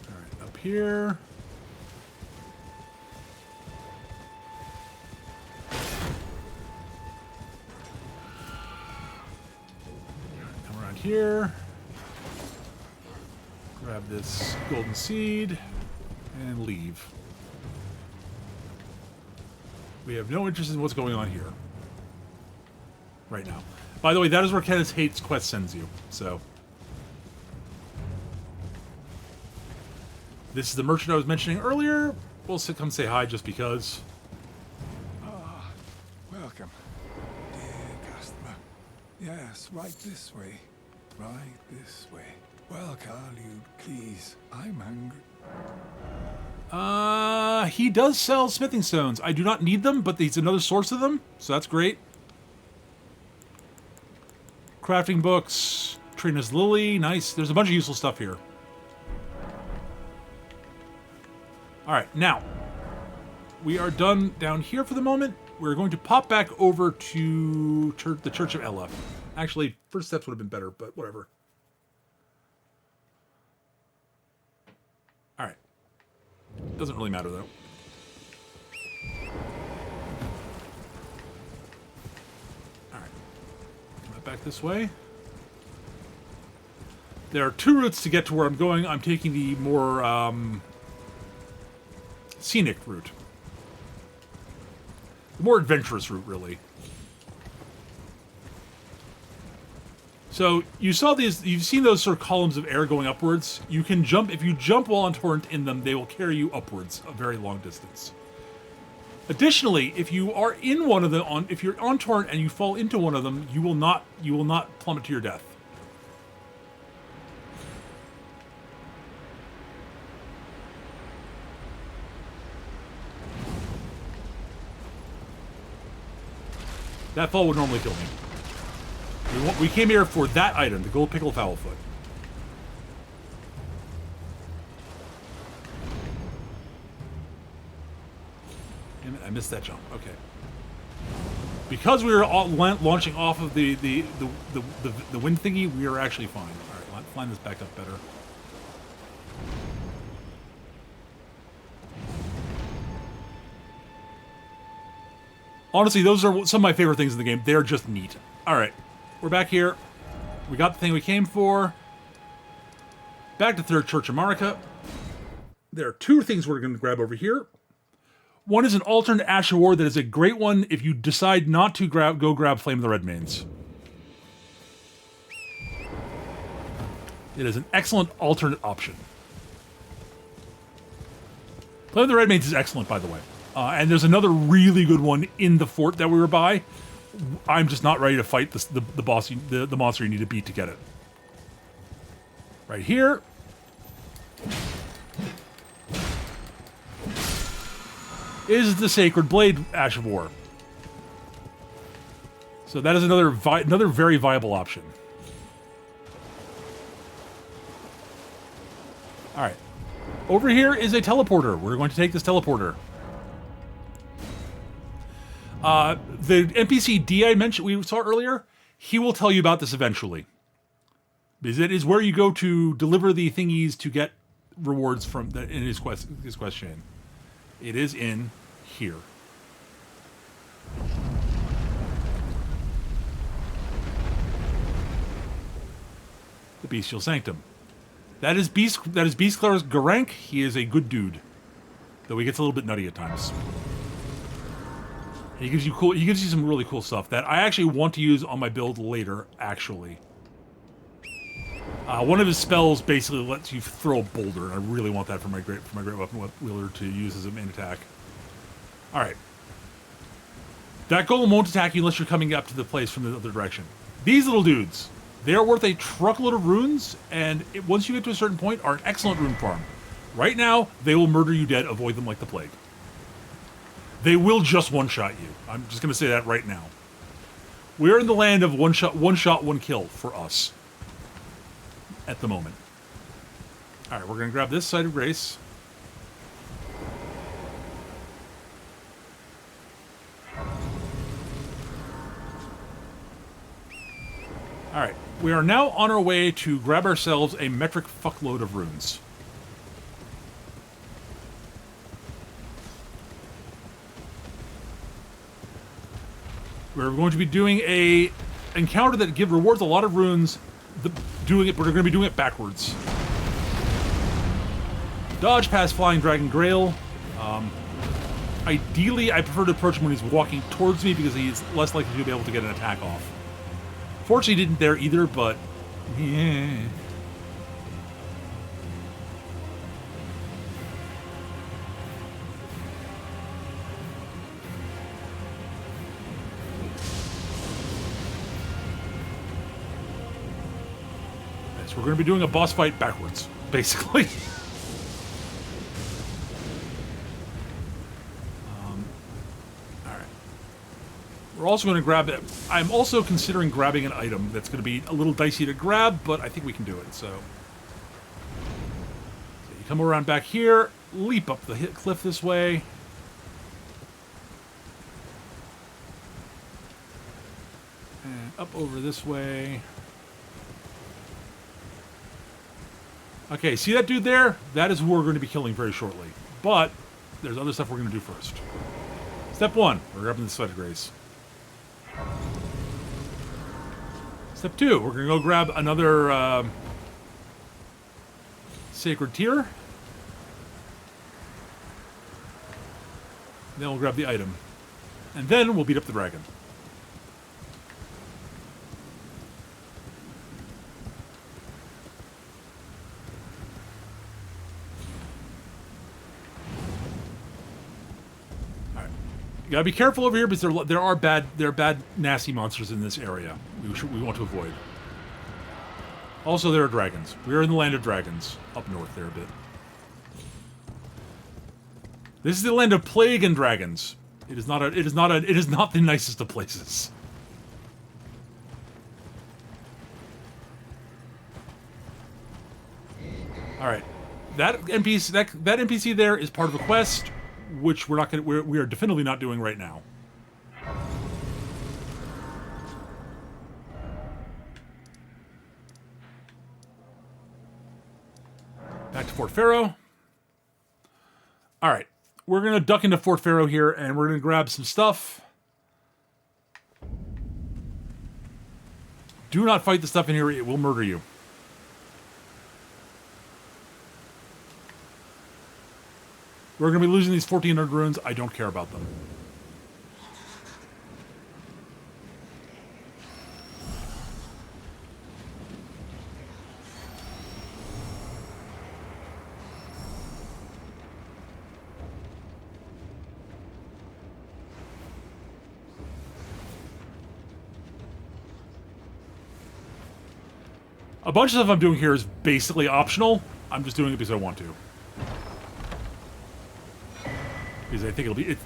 Alright, up here. Come around here. Grab this golden seed and leave. We have no interest in what's going on here right now. By the way, that is where Kenneth Haight's quest sends you. So this is the merchant I was mentioning earlier. We'll come say hi just because. Welcome, dear customer. Yes, right this way. Right this way. Well, Carlude, please. I'm hungry. He does sell smithing stones. I do not need them, but he's another source of them, so that's great. Crafting books, Trina's Lily, nice. There's a bunch of useful stuff here. Alright, now, we are done down here for the moment. We're going to pop back over to the Church of Ella. Actually, first steps would have been better, but whatever. Alright. Doesn't really matter, though. Alright. Come back this way. There are two routes to get to where I'm going. I'm taking the more scenic route. The more adventurous route, really. So you saw these, you've seen those sort of columns of air going upwards. You can jump, if you jump while on torrent in them, they will carry you upwards a very long distance. Additionally, if you are in one of them, if you're on torrent and you fall into one of them, you will not plummet to your death. That fall would normally kill me. We came here for that item, the gold pickle foulfoot. Damn it, I missed that jump. Okay. Because we were launching off of the wind thingy, we are actually fine. All right, line this back up better. Honestly, those are some of my favorite things in the game. They're just neat. All right, we're back here. We got the thing we came for. Back to Third Church of Marika. There are two things we're going to grab over here. One is an alternate Ash of War that is a great one if you decide not to go grab Flame of the Redmanes. It is an excellent alternate option. Flame of the Redmanes is excellent, by the way. And there's another really good one in the fort that we were by. I'm just not ready to fight the boss, the monster you need to beat to get it. Right here. Is the Sacred Blade Ash of War. So that is another very viable option. All right. Over here is a teleporter. We're going to take this teleporter. The NPC D I mentioned we saw earlier, he will tell you about this eventually. Because it is where you go to deliver the thingies to get rewards from in his quest chain. It is in here. The Bestial Sanctum. That is Beastclar's Garank. He is a good dude. Though he gets a little bit nutty at times. He gives you some really cool stuff that I actually want to use on my build later, actually. One of his spells basically lets you throw a boulder, and I really want that for my great weapon wielder to use as a main attack. Alright. That golem won't attack you unless you're coming up to the place from the other direction. These little dudes, they are worth a truckload of runes, and once you get to a certain point, are an excellent rune farm. Right now, they will murder you dead, avoid them like the plague. They will just one-shot you. I'm just going to say that right now. We're in the land of one shot, one kill for us. At the moment. Alright, we're going to grab this Site of Grace. Alright, we are now on our way to grab ourselves a metric fuckload of runes. We're going to be doing a encounter that rewards a lot of runes. We're going to be doing it backwards. Dodge past Flying Dragon Grail. Ideally, I prefer to approach him when he's walking towards me because he's less likely to be able to get an attack off. Fortunately, he didn't there either, but yeah. We're going to be doing a boss fight backwards, basically. Alright. We're also going to grab it. I'm also considering grabbing an item that's going to be a little dicey to grab, but I think we can do it, so you come around back here, leap up the cliff this way. And up over this way. Okay, see that dude there? That is who we're going to be killing very shortly. But there's other stuff we're going to do first. Step 1, we're grabbing the Site of Grace. Step 2, we're going to go grab another Sacred Tear. Then we'll grab the item. And then we'll beat up the dragon. Alright. You gotta be careful over here because there are bad nasty monsters in this area. We want to avoid. Also, there are dragons. We are in the land of dragons. Up north there a bit. This is the land of plague and dragons. It is not the nicest of places. Alright. That NPC there is part of a quest, which we are definitively not doing right now. Back to Fort Pharaoh. Alright. We're going to duck into Fort Pharaoh here, and we're going to grab some stuff. Do not fight the stuff in here. It will murder you. We're going to be losing these 1,400 runes. I don't care about them. A bunch of stuff I'm doing here is basically optional. I'm just doing it because I want to. Because I think it'll be...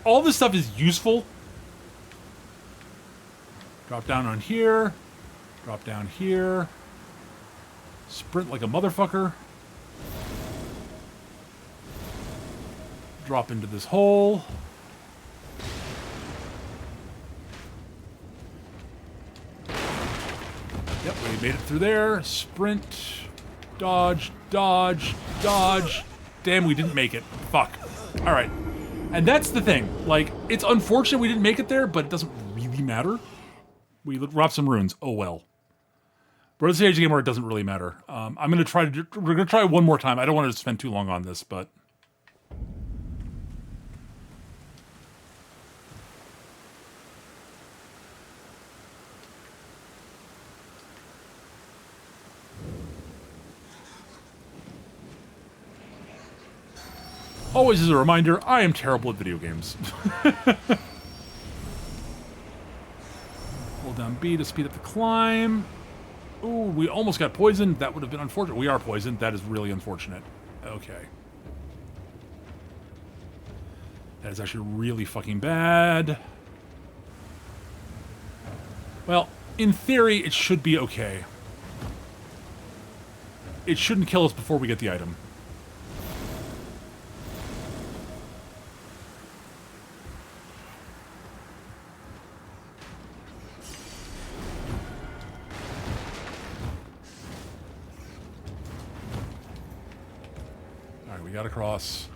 all this stuff is useful. Drop down on here. Drop down here. Sprint like a motherfucker. Drop into this hole. Yep, we made it through there. Sprint. Dodge. Dodge. Dodge. Damn, we didn't make it. Fuck. Alright. And that's the thing. Like, it's unfortunate we didn't make it there, but it doesn't really matter. We dropped some runes. Oh well. We're at the stage of the game where it doesn't really matter. I'm going to try to... We're going to try one more time. I don't want to spend too long on this, but... Always as a reminder, I am terrible at video games. Hold down B to speed up the climb. Ooh, we almost got poisoned. That would have been unfortunate. We are poisoned. That is really unfortunate. Okay. That is actually really fucking bad. Well, in theory, it should be okay. It shouldn't kill us before we get the item. We got across.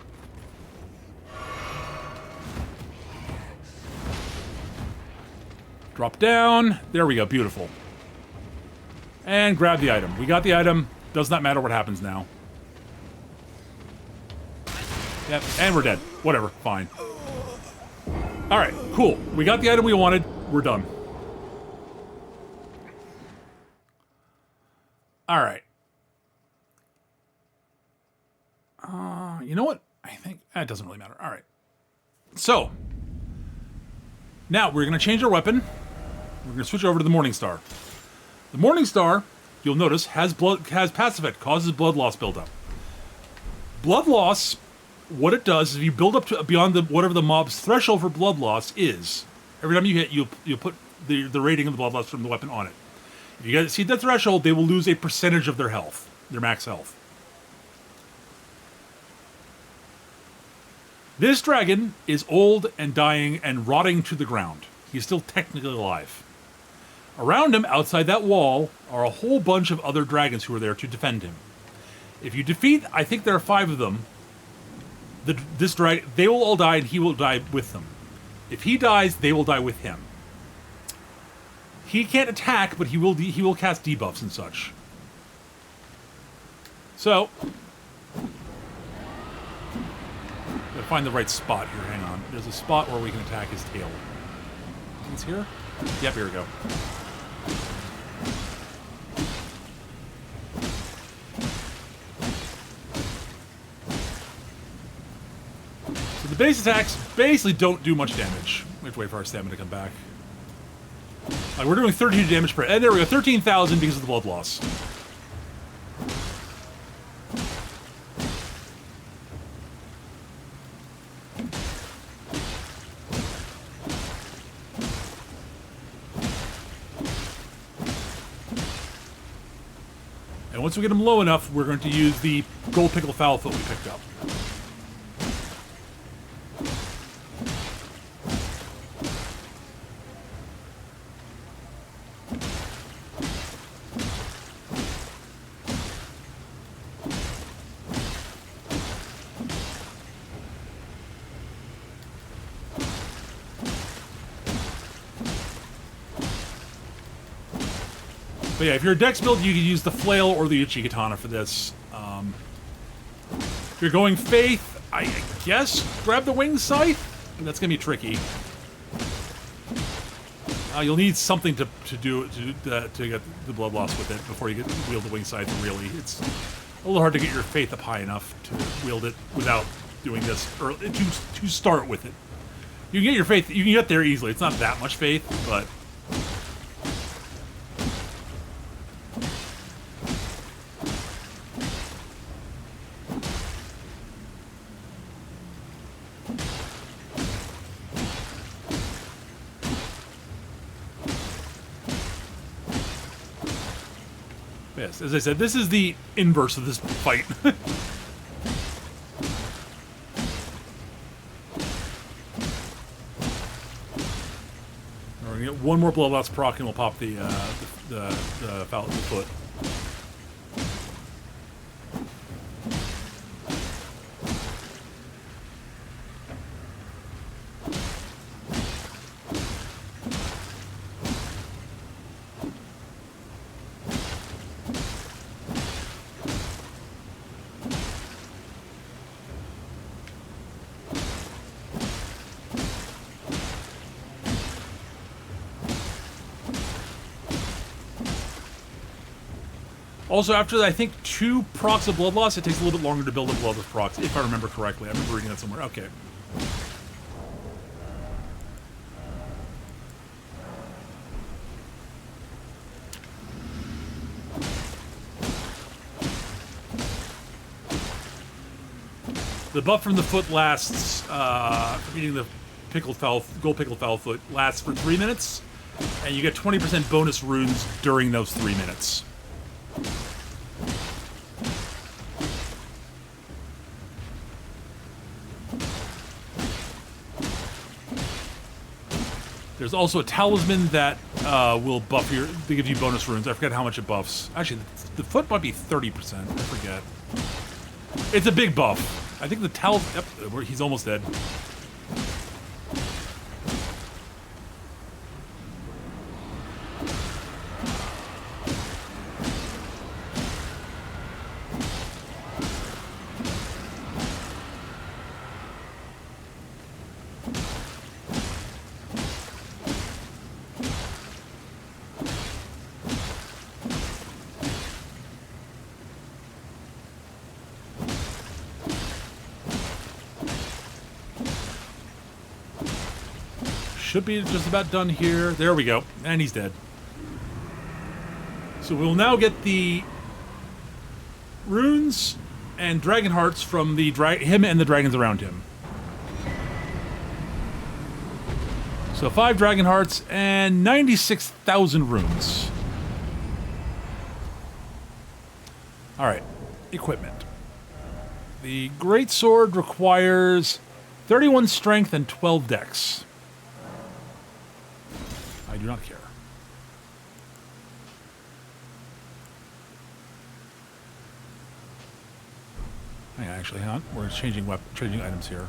Drop down. There we go. Beautiful. And grab the item. We got the item. Does not matter what happens now. Yep. And we're dead. Whatever. Fine. Alright. Cool. We got the item we wanted. We're done. Alright. You know what? I think that doesn't really matter. All right. So now we're going to change our weapon. We're going to switch over to the Morningstar. The Morningstar, you'll notice, has passive effect, causes blood loss buildup. Blood loss, what it does is if you build up to beyond whatever the mob's threshold for blood loss is, every time you hit, you put the rating of the blood loss from the weapon on it. If you guys exceed that threshold, they will lose a percentage of their health, their max health. This dragon is old and dying and rotting to the ground. He's still technically alive. Around him, outside that wall, are a whole bunch of other dragons who are there to defend him. If you defeat, I think there are 5 of them, this dragon, they will all die and he will die with them. If he dies, they will die with him. He can't attack, but he will cast debuffs and such. So, gotta find the right spot here. Hang on. There's a spot where we can attack his tail. It's here? Yep, here we go. So the base attacks basically don't do much damage. We have to wait for our stamina to come back. We're doing 32 damage per... And there we go, 13,000 because of the blood loss. And once we get them low enough, we're going to use the gold pickle foul foot we picked up. But yeah, if you're a dex build, you can use the flail or the Uchi Katana for this. If you're going faith, I guess grab the winged scythe, but that's gonna be tricky. You'll need something to get the blood loss with it before you wield the winged scythe. Really, it's a little hard to get your faith up high enough to wield it without doing this early, to start with it. You can get your faith. You can get there easily. It's not that much faith, but. Yes, as I said, this is the inverse of this fight. We're gonna get one more blood loss proc and we'll pop the foot. Also, after, I think, 2 procs of blood loss, it takes a little bit longer to build up blood loss procs, if I remember correctly. I remember reading that somewhere. Okay. The buff from the foot lasts, eating the gold pickled foul foot lasts for 3 minutes, and you get 20% bonus runes during those 3 minutes. There's also a talisman that will buff your... They give you bonus runes. I forget how much it buffs. Actually, the foot might be 30%. I forget. It's a big buff. I think the talisman... Yep, he's almost dead. Should be just about done here. There we go. And he's dead. So we'll now get the runes and dragon hearts from the him and the dragons around him. So 5 dragon hearts and 96,000 runes. Alright. Equipment. The Greatsword requires 31 strength and 12 dex. I do not care. Hang on. We're changing items here.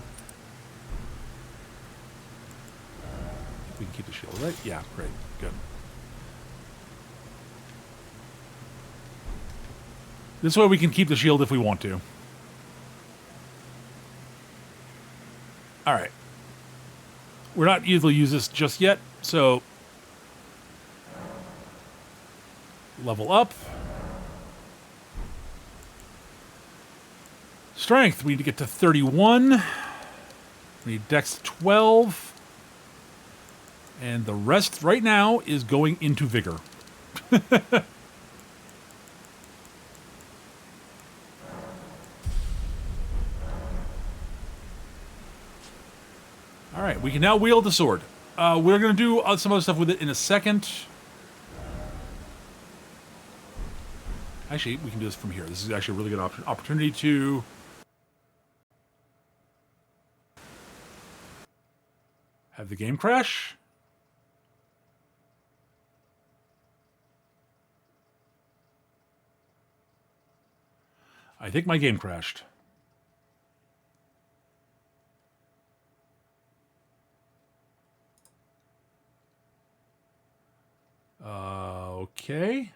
We can keep the shield, right? Yeah, great. Good. This way we can keep the shield if we want to. Alright. We're not able to use this just yet, so... Level up. Strength, we need to get to 31. We need Dex 12. And the rest right now is going into Vigor. Alright, we can now wield the sword. We're going to do some other stuff with it in a second. Actually, we can do this from here. This is actually a really good opportunity to... have the game crash. I think my game crashed. Okay.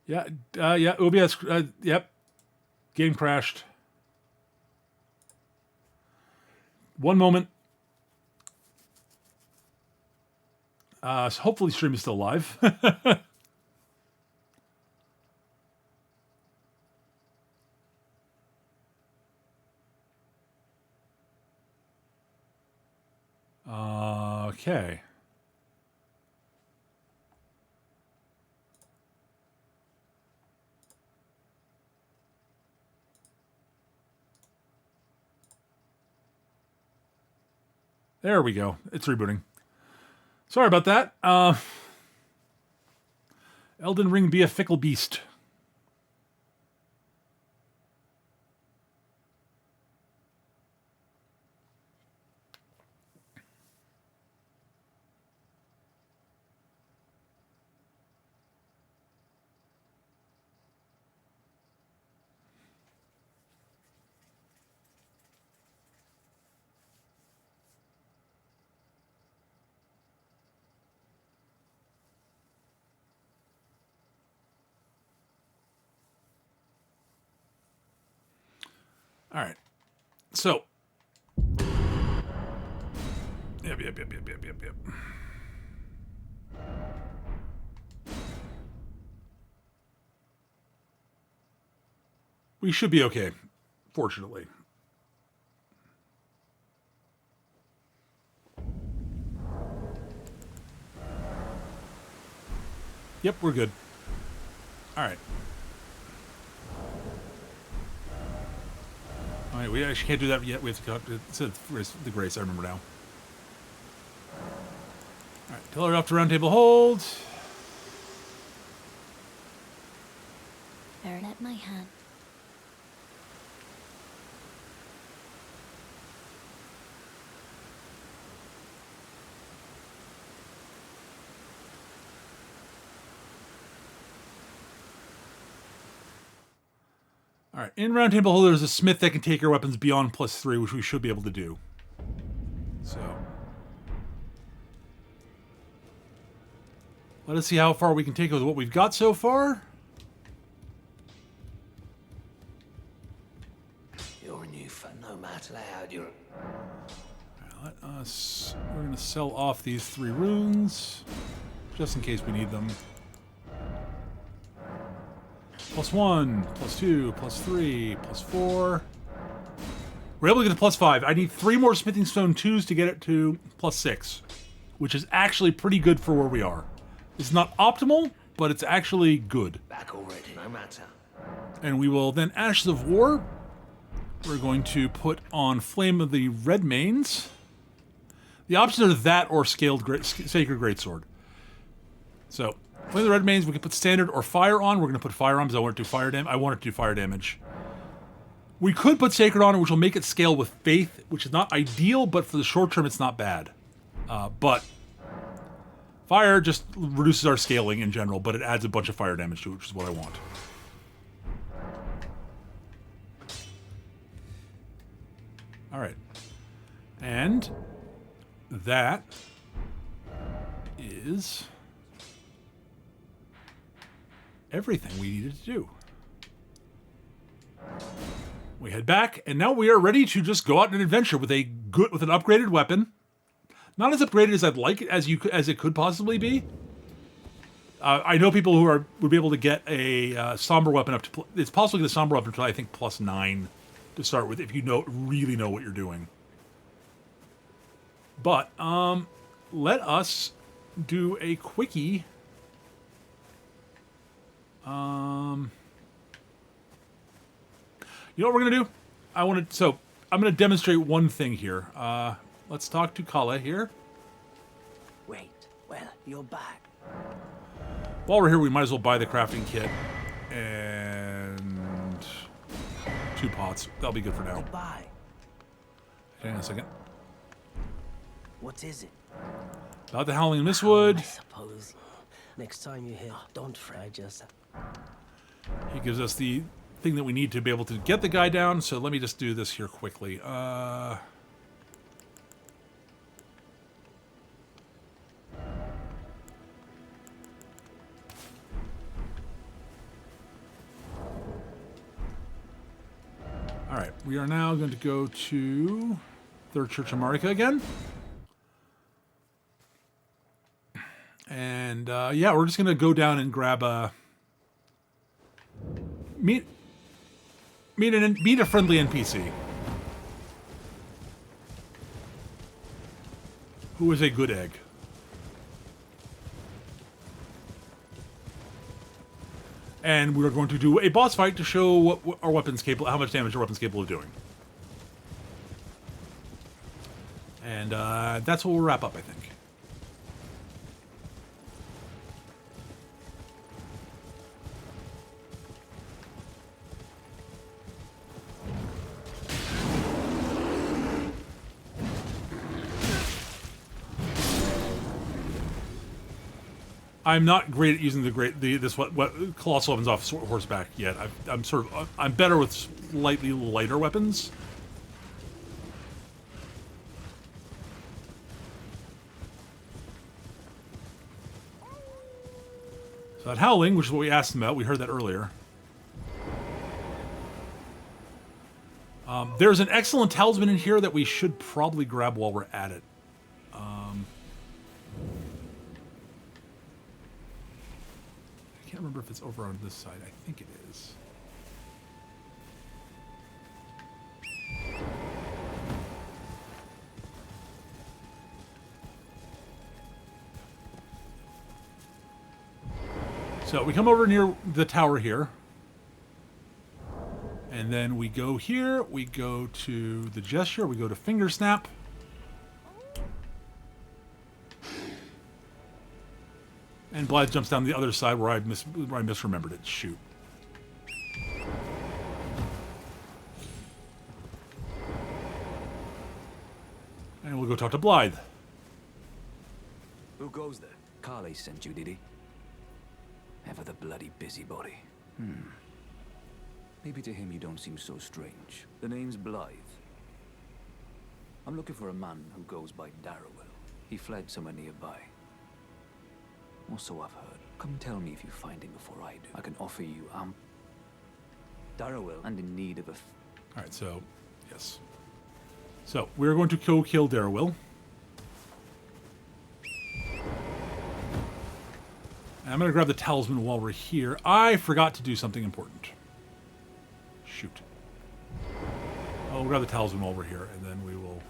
Yeah, yeah, OBS, yep. Game crashed. One moment. So hopefully stream is still live. Okay. There we go. It's rebooting. Sorry about that. Elden Ring be a fickle beast. All right. So. Yep. We should be okay, fortunately. Yep, we're good. All right. All right, we actually can't do that yet. We have to go to the Grace. I remember now. All right, tell her off to round table hold. Bear let my hand. All right, in round table hold, there's a smith that can take your weapons beyond +3, which we should be able to do. So, let us see how far we can take with what we've got so far. You're new for no matter how you're. Right, we're going to sell off these 3 runes, just in case we need them. +1, +2, +3, +4. We're able to get to +5. I need 3 more smithing stone 2s to get it to +6, which is actually pretty good for where we are. It's not optimal, but it's actually good. Back already, no matter. And we will then Ashes of War. We're going to put on Flame of the Redmanes. The options are that or Sacred Greatsword. So, Flame of the Redmanes, we can put Standard or Fire on. We're going to put Fire on because I want it to do fire damage. I want it to do fire damage. We could put Sacred on, which will make it scale with Faith, which is not ideal, but for the short term, it's not bad. But Fire just reduces our scaling in general, but it adds a bunch of fire damage to it, which is what I want. All right. And that is everything we needed to do. We head back, and now we are ready to just go out on an adventure with an upgraded weapon. Not as upgraded as I'd like it, as it could possibly be. I know people who would be able to get a somber weapon up to. It's possible to get a somber weapon to I think +9 to start with if you really know what you're doing. But let us do a quickie. You know what we're gonna do? I'm gonna demonstrate one thing here. Let's talk to Kala here. Wait, well, you're back. While we're here, we might as well buy the crafting kit and 2 pots. That'll be good for now. Goodbye. Hang on a second. What is it? About the Howling Mistwood. I suppose. Next time you're here, don't fret. Just. He gives us the thing that we need to be able to get the guy down. So let me just do this here quickly. Alright, we are now going to go to Third Church of Marika again. And yeah, we're just going to go down and grab a... Meet a friendly NPC. Who is a good egg. And we're going to do a boss fight to show what our weapon's capable, how much damage our weapon's capable of doing. And that's what we'll wrap up, I think. I'm not great at using this colossal weapons off horseback yet. I'm better with slightly lighter weapons. So that howling, which is what we asked him about, we heard that earlier. There's an excellent talisman in here that we should probably grab while we're at it. I can't remember if it's over on this side. I think it is. So we come over near the tower here. And then we go here. We go to the gesture. We go to finger snap. And Blythe jumps down the other side where I misremembered it. Shoot. And we'll go talk to Blythe. Who goes there? Carly sent you, did he? Ever the bloody busybody. Maybe to him you don't seem so strange. The name's Blythe. I'm looking for a man who goes by Darrowell. He fled somewhere nearby. Or so I've heard. Come tell me if you find him before I do. I can offer you Darrowell and in need of a... Alright, so, yes. So, we're going to go kill Darrowell. And I'm going to grab the talisman while we're here. I forgot to do something important. Shoot. I'll grab the talisman while we're here, and then we will...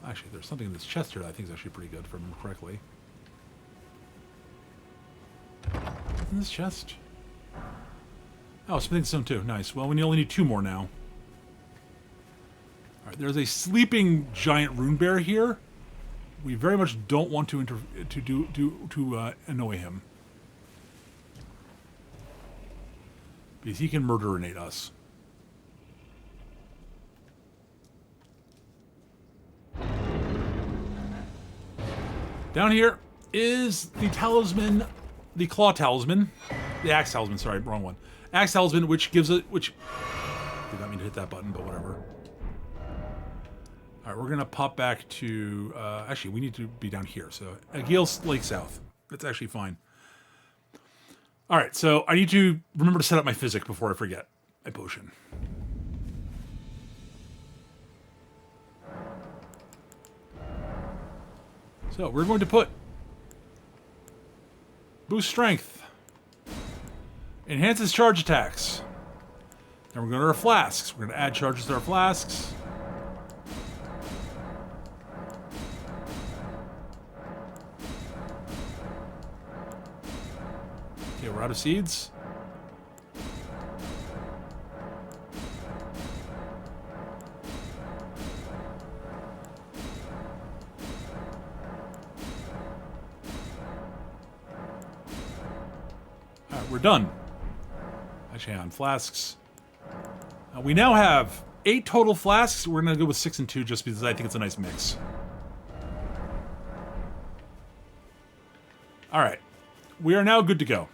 Actually, there's something in this chest here that I think is actually pretty good, if I remember correctly. In this chest? Oh, smithing stone too. Nice. Well, we only need 2 more now. Alright, there's a sleeping giant rune bear here. We very much don't want to annoy him. Because he can murder-inate us. Down here is the talisman the claw talisman, the axe talisman. Sorry, wrong one. Axe talisman, which gives it, which did not mean to hit that button, but whatever. All right, we're gonna pop back to. Actually, we need to be down here. So Agil's Lake South. That's actually fine. All right, so I need to remember to set up my physic before I forget my potion. So we're going to put boost strength, enhances charge attacks. Then we're going to our flasks. We're going to add charges to our flasks. Okay, we're out of seeds. We're done. Actually, on flasks. We now have 8 total flasks. We're going to go with 6 and 2 just because I think it's a nice mix. All right. We are now good to go.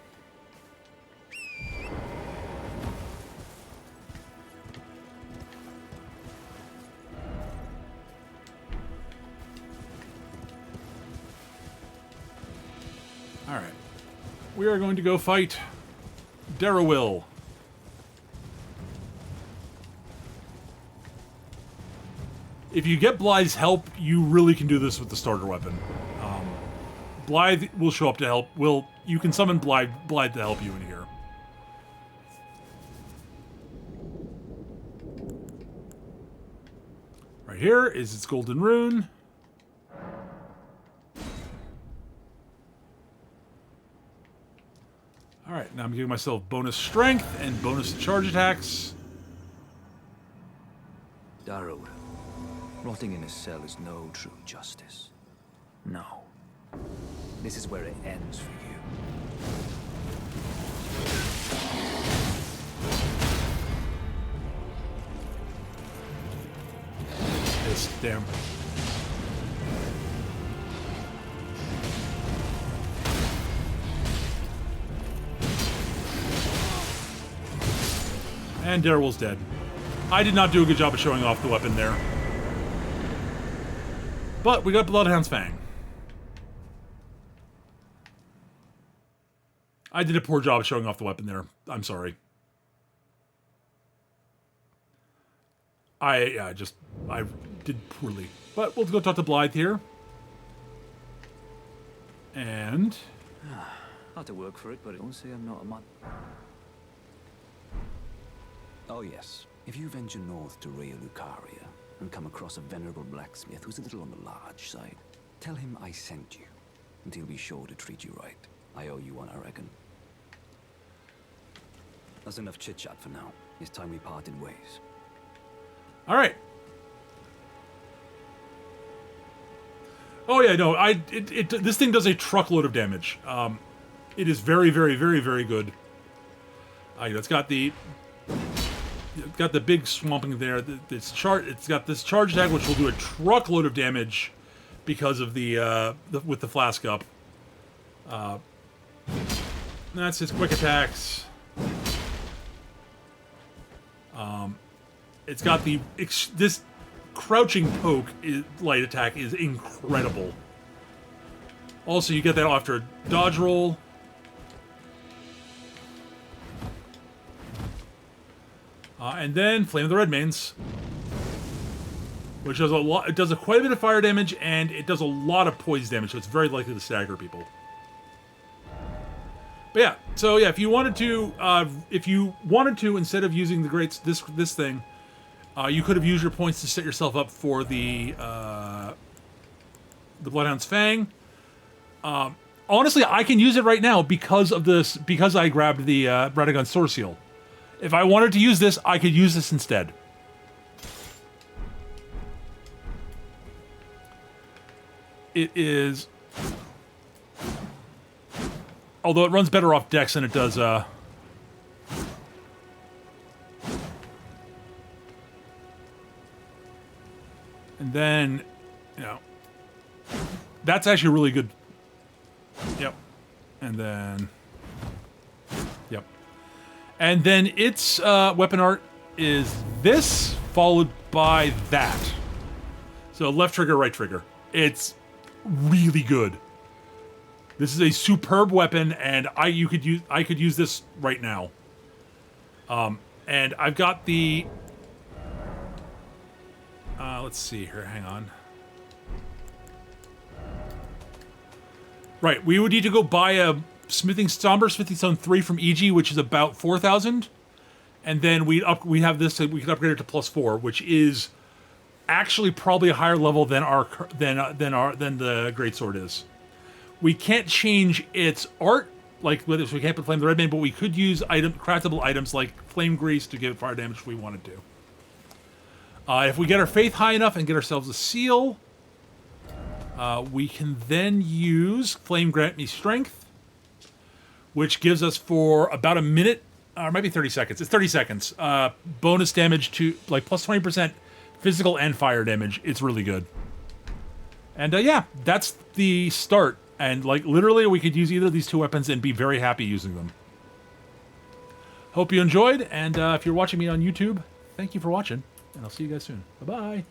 All right. We are going to go fight Darrowil. If you get Blythe's help, you really can do this with the starter weapon. Blythe will show up to help. You can summon Blythe to help you in here. Right here is its golden rune. Alright, now I'm giving myself bonus strength and bonus charge attacks. Darrowil, rotting in a cell is no true justice. No. This is where it ends for you. This damn. And Darrowil's dead. I did not do a good job of showing off the weapon there. But we got Bloodhound's Fang. I did a poor job of showing off the weapon there. I'm sorry. I did poorly. But we'll go talk to Blythe here. And... Had to work for it, but don't say I'm not a man. Oh yes. If you venture north to Rea Lucaria and come across a venerable blacksmith who's a little on the large side, tell him I sent you, and he'll be sure to treat you right. I owe you one, I reckon. That's enough chit-chat for now. It's time we parted ways. all right. Oh yeah, no, this thing does a truckload of damage. It is very, very, very, very good. It's got the big swamping there. It's got this charge attack, which will do a truckload of damage because of with the flask up. That's his quick attacks. It's got this crouching poke light attack is incredible. Also, you get that after a dodge roll. And then Flame of the Redmanes, which does a lot. It does quite a bit of fire damage, and it does a lot of poise damage, so it's very likely to stagger people. But yeah, so yeah, if you wanted to, instead of using this thing, you could have used your points to set yourself up for the Bloodhound's Fang. Honestly, I can use it right now because of this. Because I grabbed the Radagon Sword Seal. If I wanted to use this, I could use this instead. It is... Although it runs better off Dex than it does... And then, that's actually really good. Yep. And then... Yep. And then its weapon art is this, followed by that. So left trigger, right trigger. It's really good. This is a superb weapon, and I could use this right now. And I've got the... let's see here, hang on. Right, we would need to go buy a Somber Smithing Stone 3 from EG, which is about 4,000. And then we have this, we can upgrade it to +4, which is actually probably a higher level than the Greatsword is. We can't change its art, like so we can't put Flame the Red Mane, but we could use craftable items like Flame Grease to give it fire damage if we wanted to. If we get our faith high enough and get ourselves a seal, we can then use Flame Grant Me Strength, which gives us for about a minute, or maybe 30 seconds. It's 30 seconds. Bonus damage to, like, plus 20% physical and fire damage. It's really good. And yeah, that's the start. And, like, literally we could use either of these two weapons and be very happy using them. Hope you enjoyed, and if you're watching me on YouTube, thank you for watching, and I'll see you guys soon. Bye-bye.